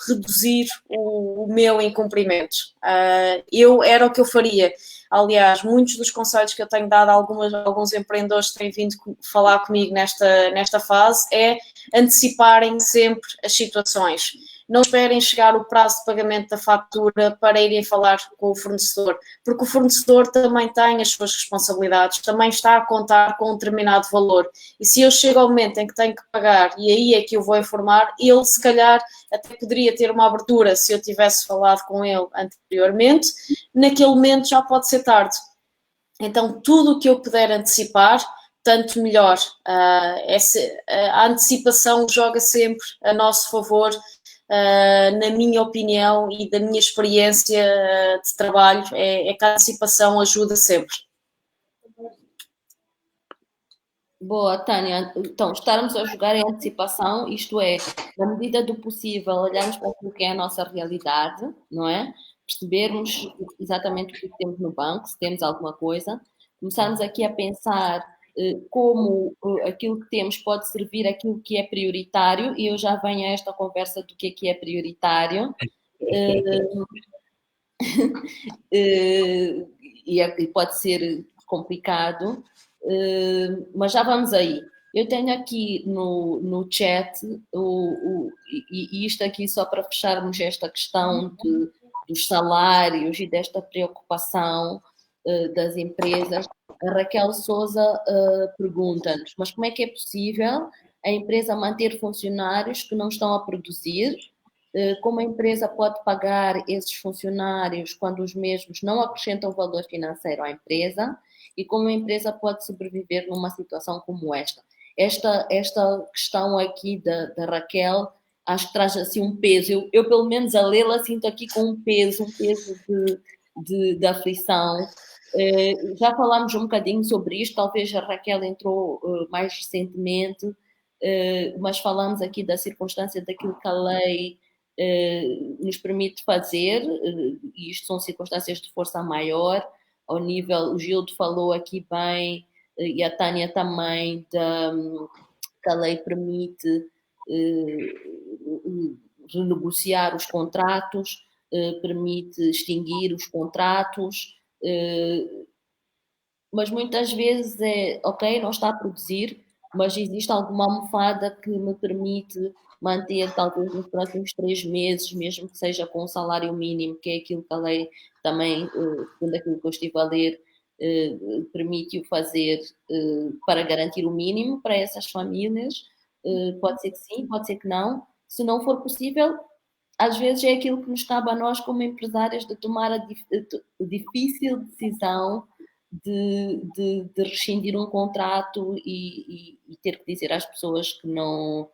reduzir o meu incumprimento. Era o que eu faria. Aliás, muitos dos conselhos que eu tenho dado a alguns empreendedores que têm vindo falar comigo nesta fase é anteciparem sempre as situações. Não esperem chegar o prazo de pagamento da fatura para irem falar com o fornecedor, porque o fornecedor também tem as suas responsabilidades, também está a contar com um determinado valor. E se eu chego ao momento em que tenho que pagar, e aí é que eu vou informar, ele se calhar até poderia ter uma abertura se eu tivesse falado com ele anteriormente, naquele momento já pode ser tarde. Então, tudo o que eu puder antecipar, tanto melhor. A antecipação joga sempre a nosso favor, na minha opinião e da minha experiência de trabalho, é que a antecipação ajuda sempre. Boa, Tânia. Então, estarmos a jogar em antecipação, isto é, na medida do possível, olharmos para aquilo que é a nossa realidade, não é? Percebermos exatamente o que temos no banco, se temos alguma coisa, começarmos aqui a pensar como aquilo que temos pode servir aquilo que é prioritário, e eu já venho a esta conversa do que é prioritário. E pode ser complicado, mas já vamos aí. Eu tenho aqui no chat, e isto aqui só para fecharmos esta questão dos salários e desta preocupação das empresas, a Raquel Souza pergunta-nos, mas como é que é possível a empresa manter funcionários que não estão a produzir? Como a empresa pode pagar esses funcionários quando os mesmos não acrescentam valor financeiro à empresa? E como a empresa pode sobreviver numa situação como esta? Esta questão aqui da Raquel, acho que traz assim um peso. Eu pelo menos a lê-la sinto aqui com um peso de aflição. Já falámos um bocadinho sobre isto, talvez a Raquel entrou mais recentemente, mas falamos aqui da circunstância daquilo que a lei nos permite fazer, e isto são circunstâncias de força maior, ao nível, o Gildo falou aqui bem, e a Tânia também, que a lei permite renegociar os contratos, permite extinguir os contratos, mas muitas vezes ok, não está a produzir, mas existe alguma almofada que me permite manter talvez nos próximos 3 meses, mesmo que seja com um salário mínimo, que é aquilo que a lei também, segundo aquilo que eu estive a ler, permite-o fazer para garantir o mínimo para essas famílias. Pode ser que sim, pode ser que não. Se não for possível, às vezes é aquilo que nos cabe a nós como empresários de tomar a difícil decisão de rescindir um contrato e ter que dizer às pessoas que não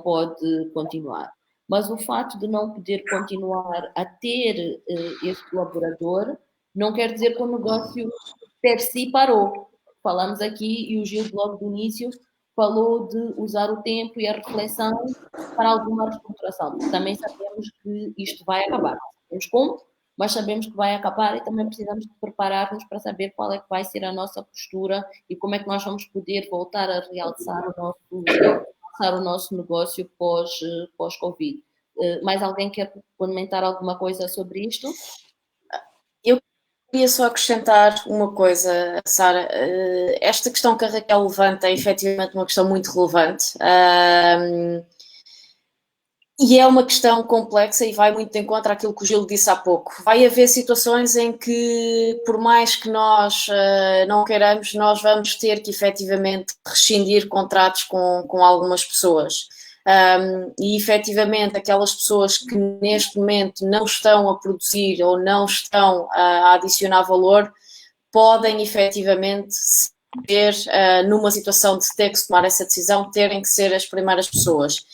pode continuar. Mas o fato de não poder continuar a ter esse colaborador não quer dizer que o negócio per si parou. Falamos aqui, e o Gildo logo do início falou de usar o tempo e a reflexão para alguma reestruturação. Também sabemos que isto vai acabar. Não sabemos como, mas sabemos que vai acabar e também precisamos de preparar-nos para saber qual é que vai ser a nossa postura e como é que nós vamos poder voltar a realçar o nosso negócio pós-Covid. Mais alguém quer comentar alguma coisa sobre isto? Eu queria só acrescentar uma coisa, Sara. Esta questão que a Raquel levanta é efetivamente uma questão muito relevante. E é uma questão complexa e vai muito de encontro àquilo que o Gil disse há pouco. Vai haver situações em que, por mais que nós não queiramos, nós vamos ter que efetivamente rescindir contratos com algumas pessoas. E efetivamente aquelas pessoas que neste momento não estão a produzir ou não estão a adicionar valor, podem efetivamente ser, numa situação de ter que tomar essa decisão, terem que ser as primeiras pessoas.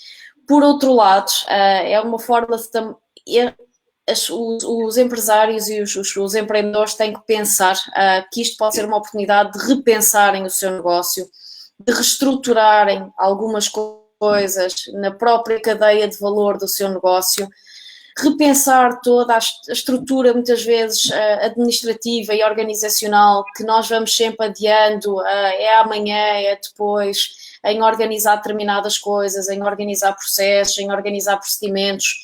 Por outro lado, é uma forma de os empresários e os empreendedores têm que pensar que isto pode ser uma oportunidade de repensarem o seu negócio, de reestruturarem algumas coisas na própria cadeia de valor do seu negócio, repensar toda a estrutura, muitas vezes administrativa e organizacional, que nós vamos sempre adiando, é amanhã, é depois, em organizar determinadas coisas, em organizar processos, em organizar procedimentos.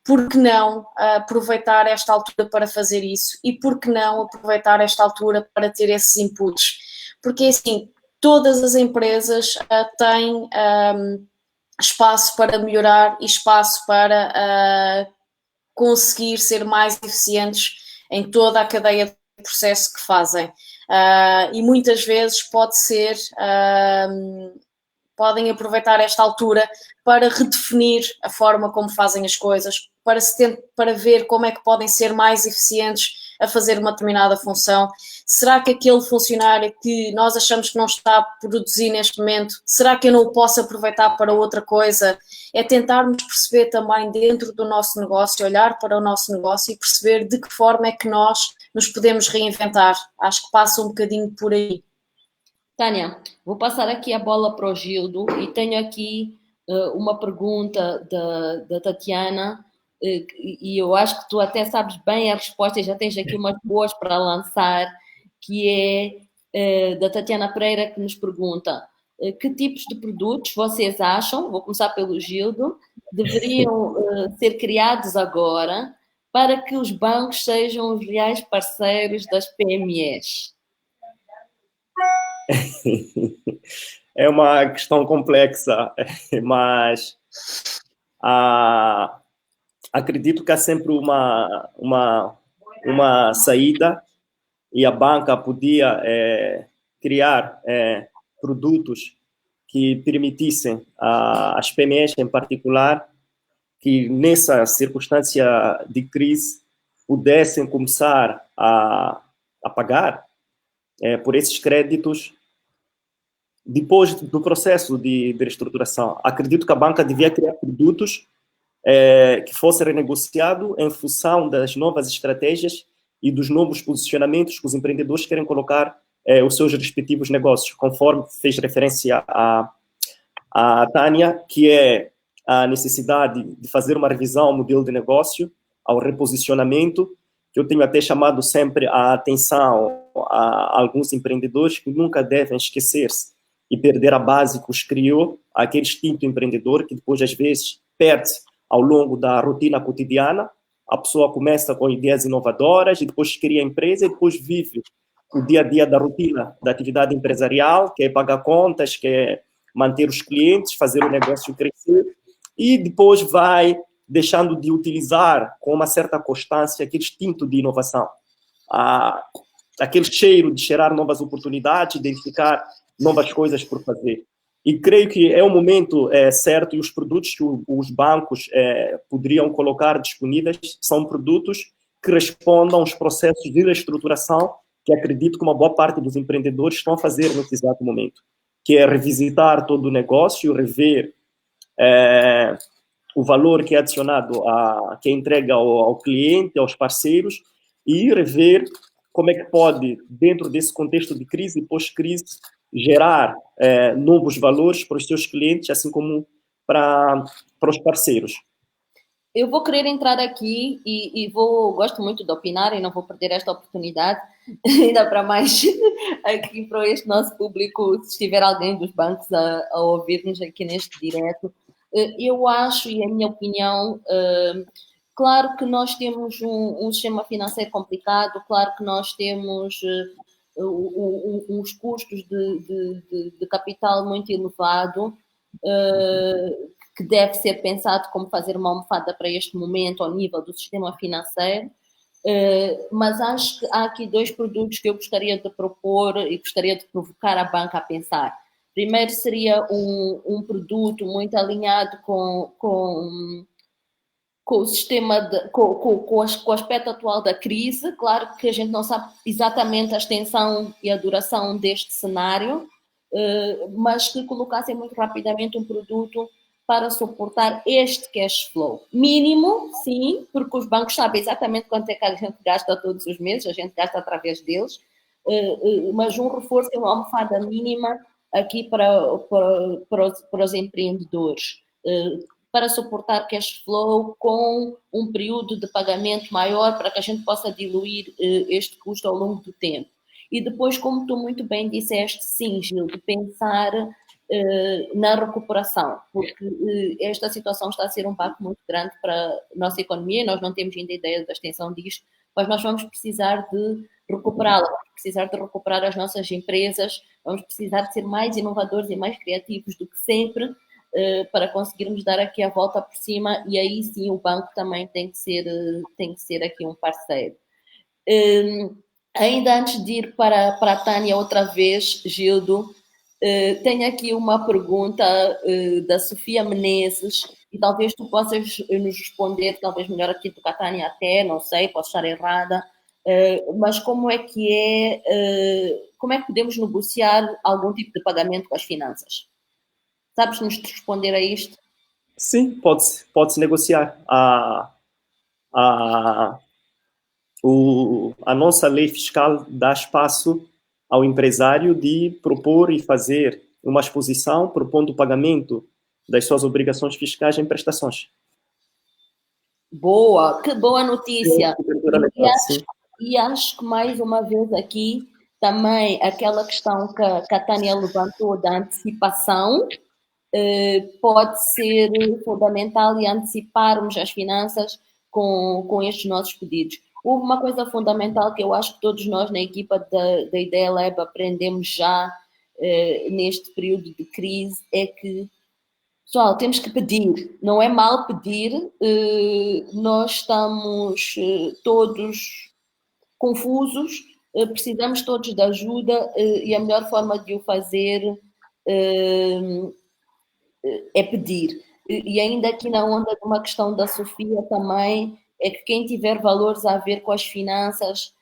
Por que não aproveitar esta altura para fazer isso? E por que não aproveitar esta altura para ter esses inputs? Porque, assim, todas as empresas têm espaço para melhorar e espaço para conseguir ser mais eficientes em toda a cadeia de processo que fazem. E muitas vezes podem aproveitar esta altura para redefinir a forma como fazem as coisas, para ver como é que podem ser mais eficientes a fazer uma determinada função. Será que aquele funcionário que nós achamos que não está a produzir neste momento, será que eu não o posso aproveitar para outra coisa? É tentarmos perceber também dentro do nosso negócio, olhar para o nosso negócio e perceber de que forma é que nós nos podemos reinventar. Acho que passa um bocadinho por aí. Tânia, vou passar aqui a bola para o Gildo e tenho aqui uma pergunta da Tatiana e eu acho que tu até sabes bem a resposta e já tens aqui umas boas para lançar, que é da Tatiana Pereira, que nos pergunta que tipos de produtos vocês acham, vou começar pelo Gildo, deveriam ser criados agora para que os bancos sejam os reais parceiros das PMEs? É uma questão complexa, mas a acredito que há sempre uma saída e a banca podia criar produtos que permitissem às PMEs em particular que nessa circunstância de crise pudessem começar a pagar por esses créditos depois do processo de reestruturação. Acredito que a banca devia criar produtos que fosse renegociado em função das novas estratégias e dos novos posicionamentos que os empreendedores querem colocar os seus respectivos negócios, conforme fez referência a Tânia, que é a necessidade de fazer uma revisão ao modelo de negócio, ao reposicionamento, que eu tenho até chamado sempre a atenção a alguns empreendedores que nunca devem esquecer-se e perder a base que os criou, aquele instinto empreendedor que depois, às vezes, perde-se ao longo da rotina cotidiana. A pessoa começa com ideias inovadoras e depois cria a empresa e depois vive o dia a dia da rotina da atividade empresarial, que é pagar contas, que é manter os clientes, fazer o negócio crescer, e depois vai deixando de utilizar com uma certa constância aquele instinto de inovação, aquele cheiro de cheirar novas oportunidades, identificar novas coisas por fazer. E creio que é o momento certo e os produtos que os bancos poderiam colocar disponíveis são produtos que respondam aos processos de reestruturação que acredito que uma boa parte dos empreendedores estão a fazer nesse exato momento, que é revisitar todo o negócio, rever o valor que é adicionado, que é entregue ao cliente, aos parceiros, e rever como é que pode, dentro desse contexto de crise e pós-crise, gerar novos valores para os seus clientes, assim como para os parceiros. Eu vou querer entrar aqui e gosto muito de opinar e não vou perder esta oportunidade, ainda para mais aqui para este nosso público, se estiver alguém dos bancos a ouvir-nos aqui neste direto. Eu acho, e a minha opinião, claro que nós temos um sistema financeiro complicado, claro que nós temos uns custos de capital muito elevado, que deve ser pensado como fazer uma almofada para este momento ao nível do sistema financeiro, mas acho que há aqui dois produtos que eu gostaria de propor e gostaria de provocar a banca a pensar. Primeiro seria um produto muito alinhado com o sistema, com o aspecto atual da crise. Claro que a gente não sabe exatamente a extensão e a duração deste cenário, mas que colocassem muito rapidamente um produto para suportar este cash flow. Mínimo, sim, porque os bancos sabem exatamente quanto é que a gente gasta todos os meses, a gente gasta através deles, mas um reforço e uma almofada mínima aqui para os empreendedores, para suportar cash flow com um período de pagamento maior para que a gente possa diluir este custo ao longo do tempo. E depois, como tu muito bem disseste, sim, Gil, de pensar na recuperação, porque esta situação está a ser um impacto muito grande para a nossa economia, nós não temos ainda ideia da extensão disto, mas nós vamos precisar de recuperá-la, vamos precisar de recuperar as nossas empresas, vamos precisar de ser mais inovadores e mais criativos do que sempre, para conseguirmos dar aqui a volta por cima, e aí sim o banco também tem que ser aqui um parceiro. Ainda antes de ir para a Tânia outra vez, Gildo, tenho aqui uma pergunta da Sofia Menezes, e talvez tu possas nos responder, talvez melhor aqui do que a Tânia até, não sei, posso estar errada, mas como é que podemos negociar algum tipo de pagamento com as finanças? Sabes nos responder a isto? Sim, pode-se negociar. A nossa lei fiscal dá espaço ao empresário de propor e fazer uma exposição propondo o pagamento das suas obrigações fiscais em prestações. Boa, que boa notícia. Sim, e acho que mais uma vez aqui também aquela questão que a Tânia levantou da antecipação, pode ser fundamental e anteciparmos as finanças com estes nossos pedidos. Houve uma coisa fundamental que eu acho que todos nós na equipa da Ideia Lab aprendemos já neste período de crise, é que Pessoal, temos que pedir, não é mal pedir, nós estamos todos confusos, precisamos todos de ajuda e a melhor forma de o fazer é pedir. E ainda aqui na onda de uma questão da Sofia também, é que quem tiver valores a ver com as finanças,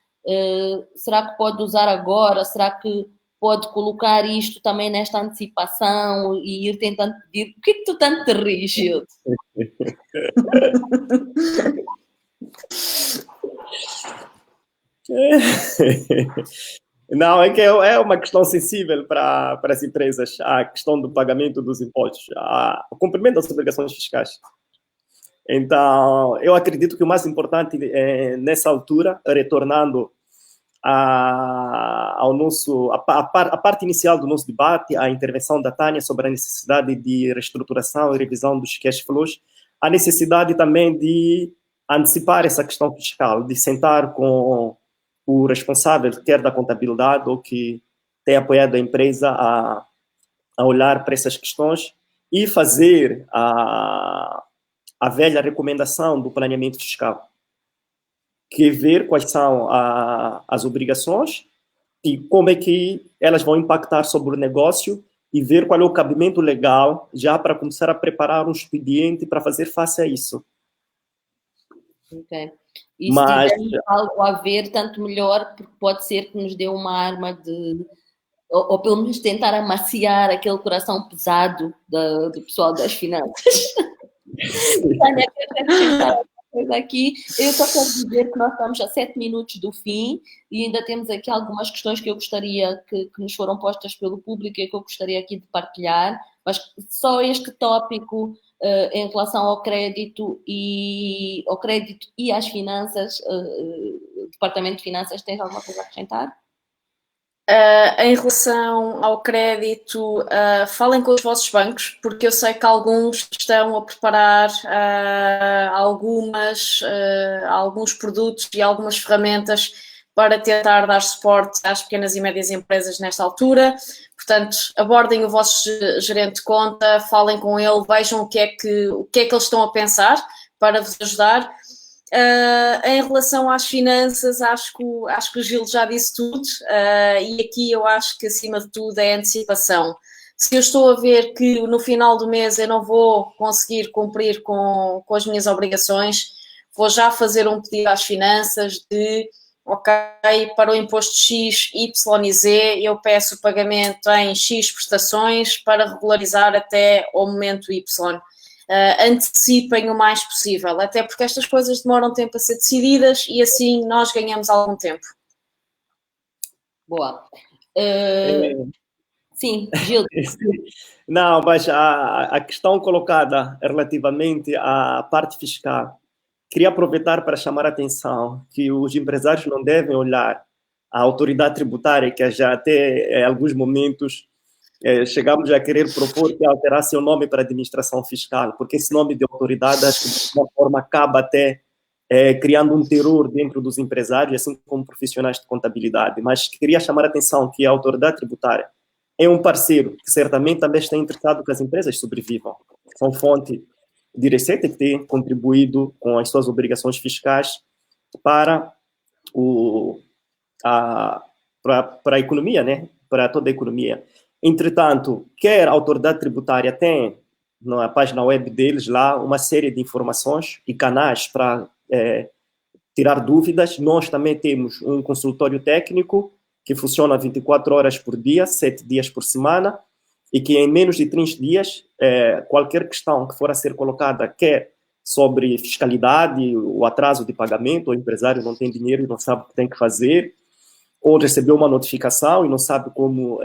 será que pode usar agora? Será que pode colocar isto também nesta antecipação e ir tentando pedir? O que é que tu tanto te rires, Gildo? Não, é que é uma questão sensível para as empresas, a questão do pagamento dos impostos, o cumprimento das obrigações fiscais. Então, eu acredito que o mais importante nessa altura, retornando a parte inicial do nosso debate, a intervenção da Tânia sobre a necessidade de reestruturação e revisão dos cash flows, a necessidade também de antecipar essa questão fiscal, de sentar com o responsável, quer da contabilidade ou que tem apoiado a empresa a olhar para essas questões e fazer a velha recomendação do planeamento fiscal, que é ver quais são as obrigações e como é que elas vão impactar sobre o negócio e ver qual é o cabimento legal já para começar a preparar um expediente para fazer face a isso. Ok. E se tivermos algo a ver, tanto melhor, porque pode ser que nos dê uma arma de... Ou pelo menos tentar amaciar aquele coração pesado do pessoal das finanças. Tânia, quer acrescentar alguma coisa aqui? Eu só quero dizer que nós estamos a 7 minutos do fim e ainda temos aqui algumas questões que eu gostaria que nos foram postas pelo público e que eu gostaria aqui de partilhar, mas só este tópico em relação ao crédito e às finanças, o Departamento de Finanças, tens alguma coisa a acrescentar? Em relação ao crédito, falem com os vossos bancos, porque eu sei que alguns estão a preparar alguns produtos e algumas ferramentas para tentar dar suporte às pequenas e médias empresas nesta altura. Portanto, abordem o vosso gerente de conta, falem com ele, vejam o que é que eles estão a pensar para vos ajudar. Em relação às finanças, acho que o Gil já disse tudo, e aqui eu acho que acima de tudo é a antecipação. Se eu estou a ver que no final do mês eu não vou conseguir cumprir com as minhas obrigações, vou já fazer um pedido às finanças de, ok, para o imposto X, Y e Z, eu peço o pagamento em X prestações para regularizar até ao momento Y. Antecipem o mais possível, até porque estas coisas demoram tempo a ser decididas e assim nós ganhamos algum tempo. Boa. Sim, Gil. Não, mas a questão colocada relativamente à parte fiscal, queria aproveitar para chamar a atenção que os empresários não devem olhar a autoridade tributária, que já até em alguns momentos chegamos a querer propor que alterasse o nome para administração fiscal, porque esse nome de autoridade, acho que de alguma forma acaba até criando um terror dentro dos empresários, assim como profissionais de contabilidade. Mas queria chamar a atenção que a autoridade tributária é um parceiro que certamente também está interessado que as empresas sobrevivam. São fonte de receita que tem contribuído com as suas obrigações fiscais para a economia, né? Para toda a economia. Entretanto, quer a autoridade tributária tem na página web deles lá uma série de informações e canais para tirar dúvidas. Nós também temos um consultório técnico que funciona 24 horas por dia, 7 dias por semana, e que em menos de 30 dias, qualquer questão que for a ser colocada, quer sobre fiscalidade, o atraso de pagamento, o empresário não tem dinheiro e não sabe o que tem que fazer, ou recebeu uma notificação e não sabe como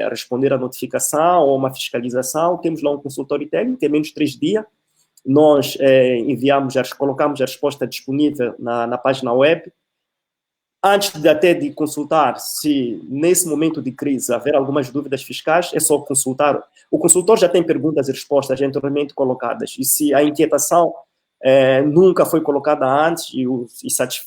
responder à notificação, ou uma fiscalização, temos lá um consultório técnico, em menos de 3 dias, nós colocamos a resposta disponível na página web. Antes até de consultar, se nesse momento de crise haver algumas dúvidas fiscais, é só consultar. O consultor já tem perguntas e respostas anteriormente colocadas, e se a inquietação nunca foi colocada antes e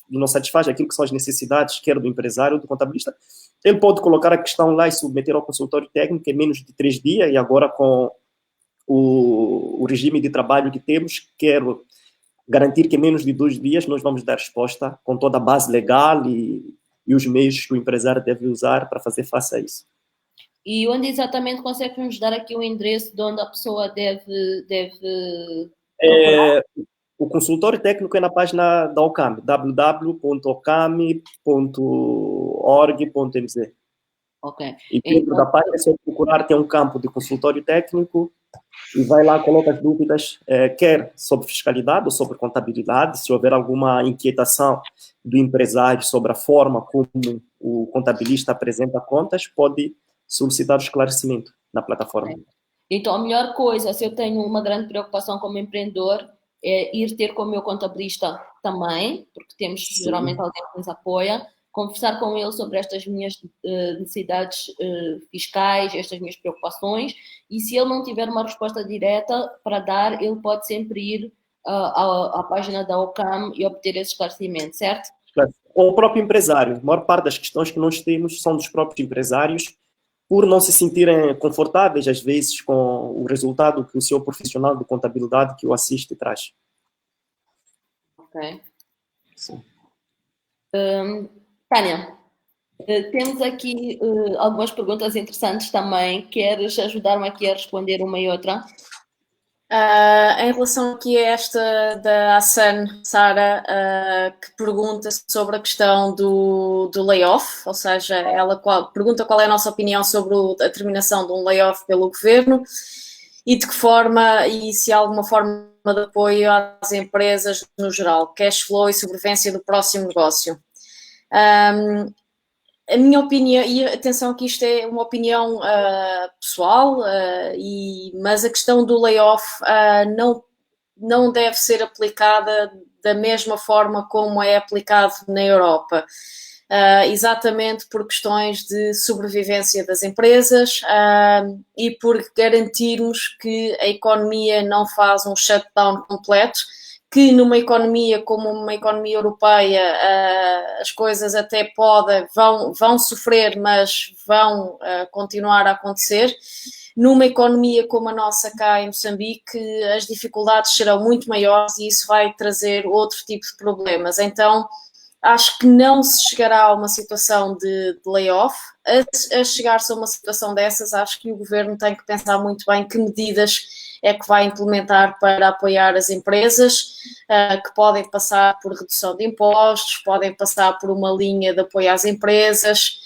não satisfaz aquilo que são as necessidades, quer do empresário ou do contabilista, ele pode colocar a questão lá e submeter ao consultório técnico em menos de 3 dias, e agora com o regime de trabalho que temos, quero garantir que em menos de 2 dias nós vamos dar resposta com toda a base legal e os meios que o empresário deve usar para fazer face a isso. E onde exatamente consegue nos dar aqui o endereço de onde a pessoa deve procurar? O consultório técnico é na página da OCAM, www.ocam.org.mz. Ok. E dentro da página é só procurar, tem um campo de consultório técnico e vai lá, coloca as dúvidas, quer sobre fiscalidade ou sobre contabilidade, se houver alguma inquietação do empresário sobre a forma como o contabilista apresenta contas, pode solicitar o esclarecimento na plataforma. Então, a melhor coisa, se eu tenho uma grande preocupação como empreendedor, é ir ter com o meu contabilista também, porque temos geralmente alguém que nos apoia, conversar com ele sobre estas minhas necessidades fiscais, estas minhas preocupações, e se ele não tiver uma resposta direta para dar, ele pode sempre ir à página da OCAM e obter esse esclarecimento, certo? Ou o próprio empresário. A maior parte das questões que nós temos são dos próprios empresários, por não se sentirem confortáveis, às vezes, com o resultado que o seu profissional de contabilidade que o assiste traz. Ok. Sim. Tânia, temos aqui algumas perguntas interessantes também. Queres ajudar-me aqui a responder uma e outra? Em relação aqui a esta da Hassan Sara, que pergunta sobre a questão do layoff, ou seja, ela pergunta qual é a nossa opinião sobre a terminação de um layoff pelo governo e de que forma, e se há alguma forma de apoio às empresas no geral, cash flow e sobrevivência do próximo negócio. A minha opinião, e atenção que isto é uma opinião pessoal, mas a questão do layoff não deve ser aplicada da mesma forma como é aplicado na Europa. Exatamente por questões de sobrevivência das empresas e por garantirmos que a economia não faz um shutdown completo, que numa economia como uma economia europeia as coisas até vão sofrer, mas vão continuar a acontecer. Numa economia como a nossa cá em Moçambique, as dificuldades serão muito maiores e isso vai trazer outro tipo de problemas. Então, acho que não se chegará a uma situação de layoff. A chegar-se a uma situação dessas, acho que o governo tem que pensar muito bem que medidas é que vai implementar para apoiar as empresas, que podem passar por redução de impostos, podem passar por uma linha de apoio às empresas,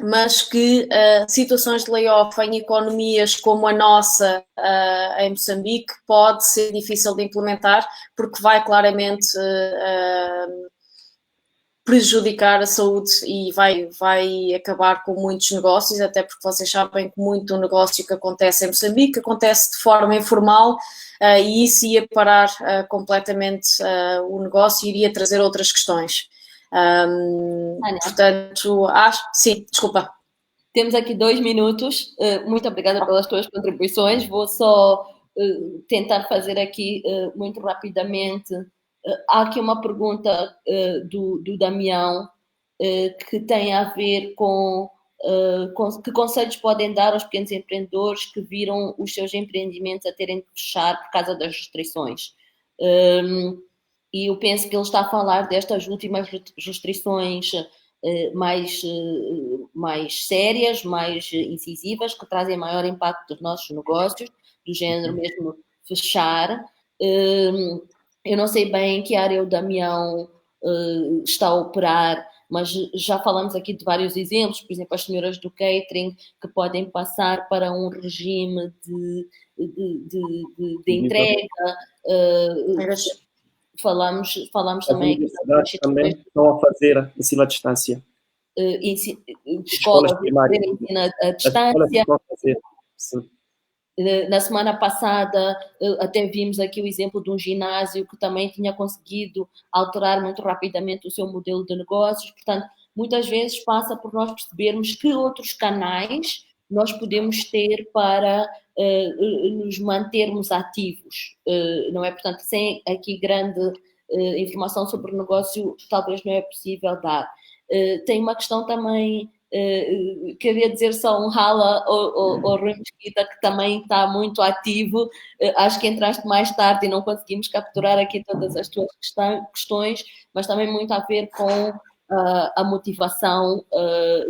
mas que situações de layoff em economias como a nossa em Moçambique pode ser difícil de implementar, porque vai claramente prejudicar a saúde e vai acabar com muitos negócios, até porque vocês sabem que muito do negócio que acontece em Moçambique acontece de forma informal e isso ia parar completamente o negócio e iria trazer outras questões. Portanto, sim, desculpa. Temos aqui 2 minutos. Muito obrigada pelas tuas contribuições. Vou só tentar fazer aqui muito rapidamente. Há aqui uma pergunta do Damião que tem a ver com que conselhos podem dar aos pequenos empreendedores que viram os seus empreendimentos a terem de fechar por causa das restrições. E eu penso que ele está a falar destas últimas restrições mais sérias, mais incisivas, que trazem maior impacto nos nossos negócios, do género mesmo fechar. Eu não sei bem em que área o Damião está a operar, mas já falamos aqui de vários exemplos, por exemplo, as senhoras do catering que podem passar para um regime de entrega. Falamos também aqui das também estão a fazer ensino à distância. Escolas de ensino à distância. Sim. Na semana passada até vimos aqui o exemplo de um ginásio que também tinha conseguido alterar muito rapidamente o seu modelo de negócios. Portanto, muitas vezes passa por nós percebermos que outros canais nós podemos ter para nos mantermos ativos, não é? Portanto, sem aqui grande informação sobre o negócio, talvez não é possível dar. Tem uma questão também Queria dizer só um rala ao Rui Mesquita, que também está muito ativo. Acho que entraste mais tarde e não conseguimos capturar aqui todas as tuas questões, mas também muito a ver com a motivação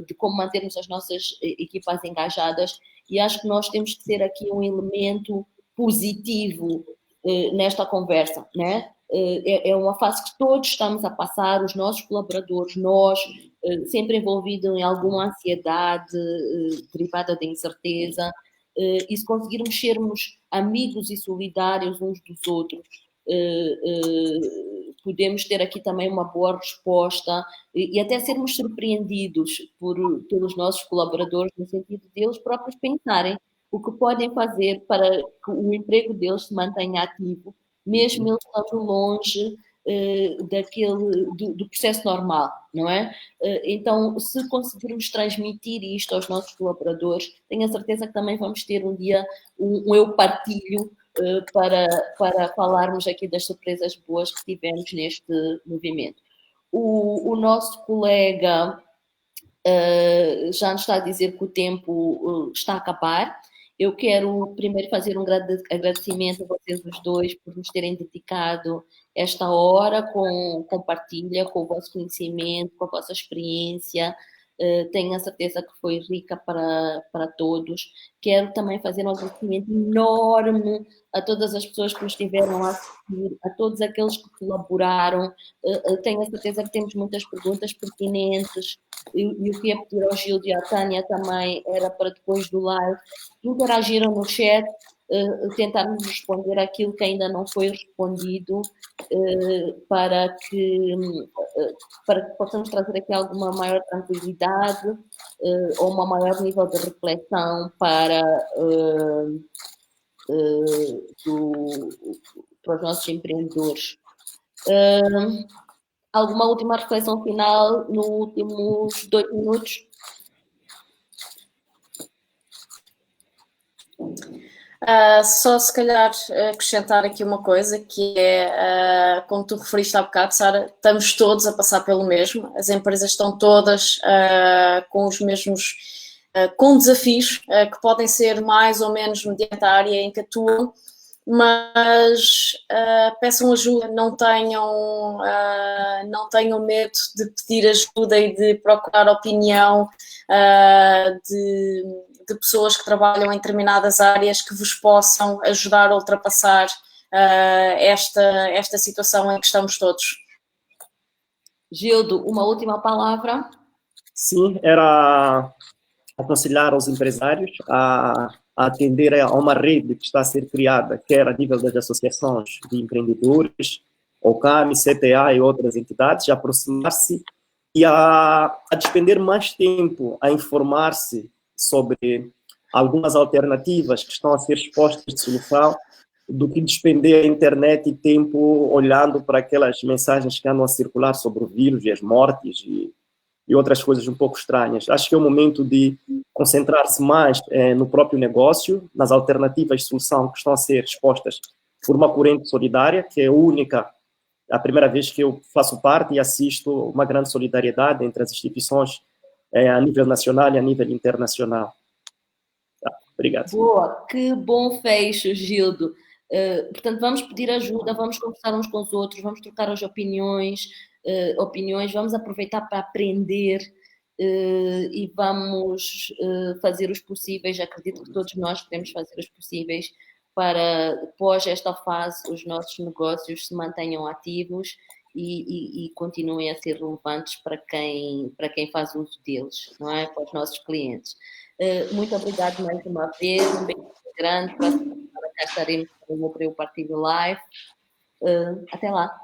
de como mantermos as nossas equipas engajadas, e acho que nós temos que ter aqui um elemento positivo nesta conversa, né? É uma fase que todos estamos a passar, os nossos colaboradores, nós, sempre envolvidos em alguma ansiedade derivada da incerteza, e se conseguirmos sermos amigos e solidários uns dos outros, podemos ter aqui também uma boa resposta e até sermos surpreendidos pelos nossos colaboradores, no sentido de eles próprios pensarem o que podem fazer para que o emprego deles se mantenha ativo, mesmo eles estando longe do processo normal, não é? Então, se conseguirmos transmitir isto aos nossos colaboradores, tenho a certeza que também vamos ter um dia um eu partilho para falarmos aqui das surpresas boas que tivemos neste movimento. O nosso colega já nos está a dizer que o tempo está a acabar. Eu quero primeiro fazer um grande agradecimento a vocês os dois por nos terem dedicado esta hora com partilha, com o vosso conhecimento, com a vossa experiência. Tenho a certeza que foi rica para todos. Quero também fazer um agradecimento enorme a todas as pessoas que nos tiveram a assistir, a todos aqueles que colaboraram. Tenho a certeza que temos muitas perguntas pertinentes, e o que ia pedir ao Gildo e à Tânia também era para depois do live interagiram no chat, tentarmos responder aquilo que ainda não foi respondido, para que possamos trazer aqui alguma maior tranquilidade ou um maior nível de reflexão para os nossos empreendedores. Alguma última reflexão final nos últimos 2 minutos? Só se calhar acrescentar aqui uma coisa, que é, como tu referiste há bocado, Sara, estamos todos a passar pelo mesmo, as empresas estão todas com os mesmos, com desafios que podem ser mais ou menos mediante a área em que atuam, mas peçam ajuda, não tenham medo de pedir ajuda e de procurar opinião de pessoas que trabalham em determinadas áreas que vos possam ajudar a ultrapassar esta situação em que estamos todos. Gildo, uma última palavra? Sim, era aconselhar aos empresários a atender a uma rede que está a ser criada, quer a nível das associações de empreendedores, OCAM, CTA e outras entidades, a aproximar-se e a despender mais tempo a informar-se sobre algumas alternativas que estão a ser expostas de solução, do que despender a internet e tempo olhando para aquelas mensagens que andam a circular sobre o vírus e as mortes e outras coisas um pouco estranhas. Acho que é o momento de concentrar-se mais no próprio negócio, nas alternativas de solução que estão a ser expostas por uma corrente solidária, que é única, a primeira vez que eu faço parte e assisto uma grande solidariedade entre as instituições a nível nacional e a nível internacional. Tá, obrigado. Boa, que bom fecho, Gildo. Portanto, vamos pedir ajuda, vamos conversar uns com os outros, vamos trocar as opiniões, vamos aproveitar para aprender e vamos fazer os possíveis. Acredito que todos nós podemos fazer os possíveis para, após esta fase, os nossos negócios se mantenham ativos e continuem a ser relevantes para quem faz uso deles, não é? Para os nossos clientes. Muito obrigado mais uma vez, um beijo grande, para cá estaremos para o Partilho Live. Até lá.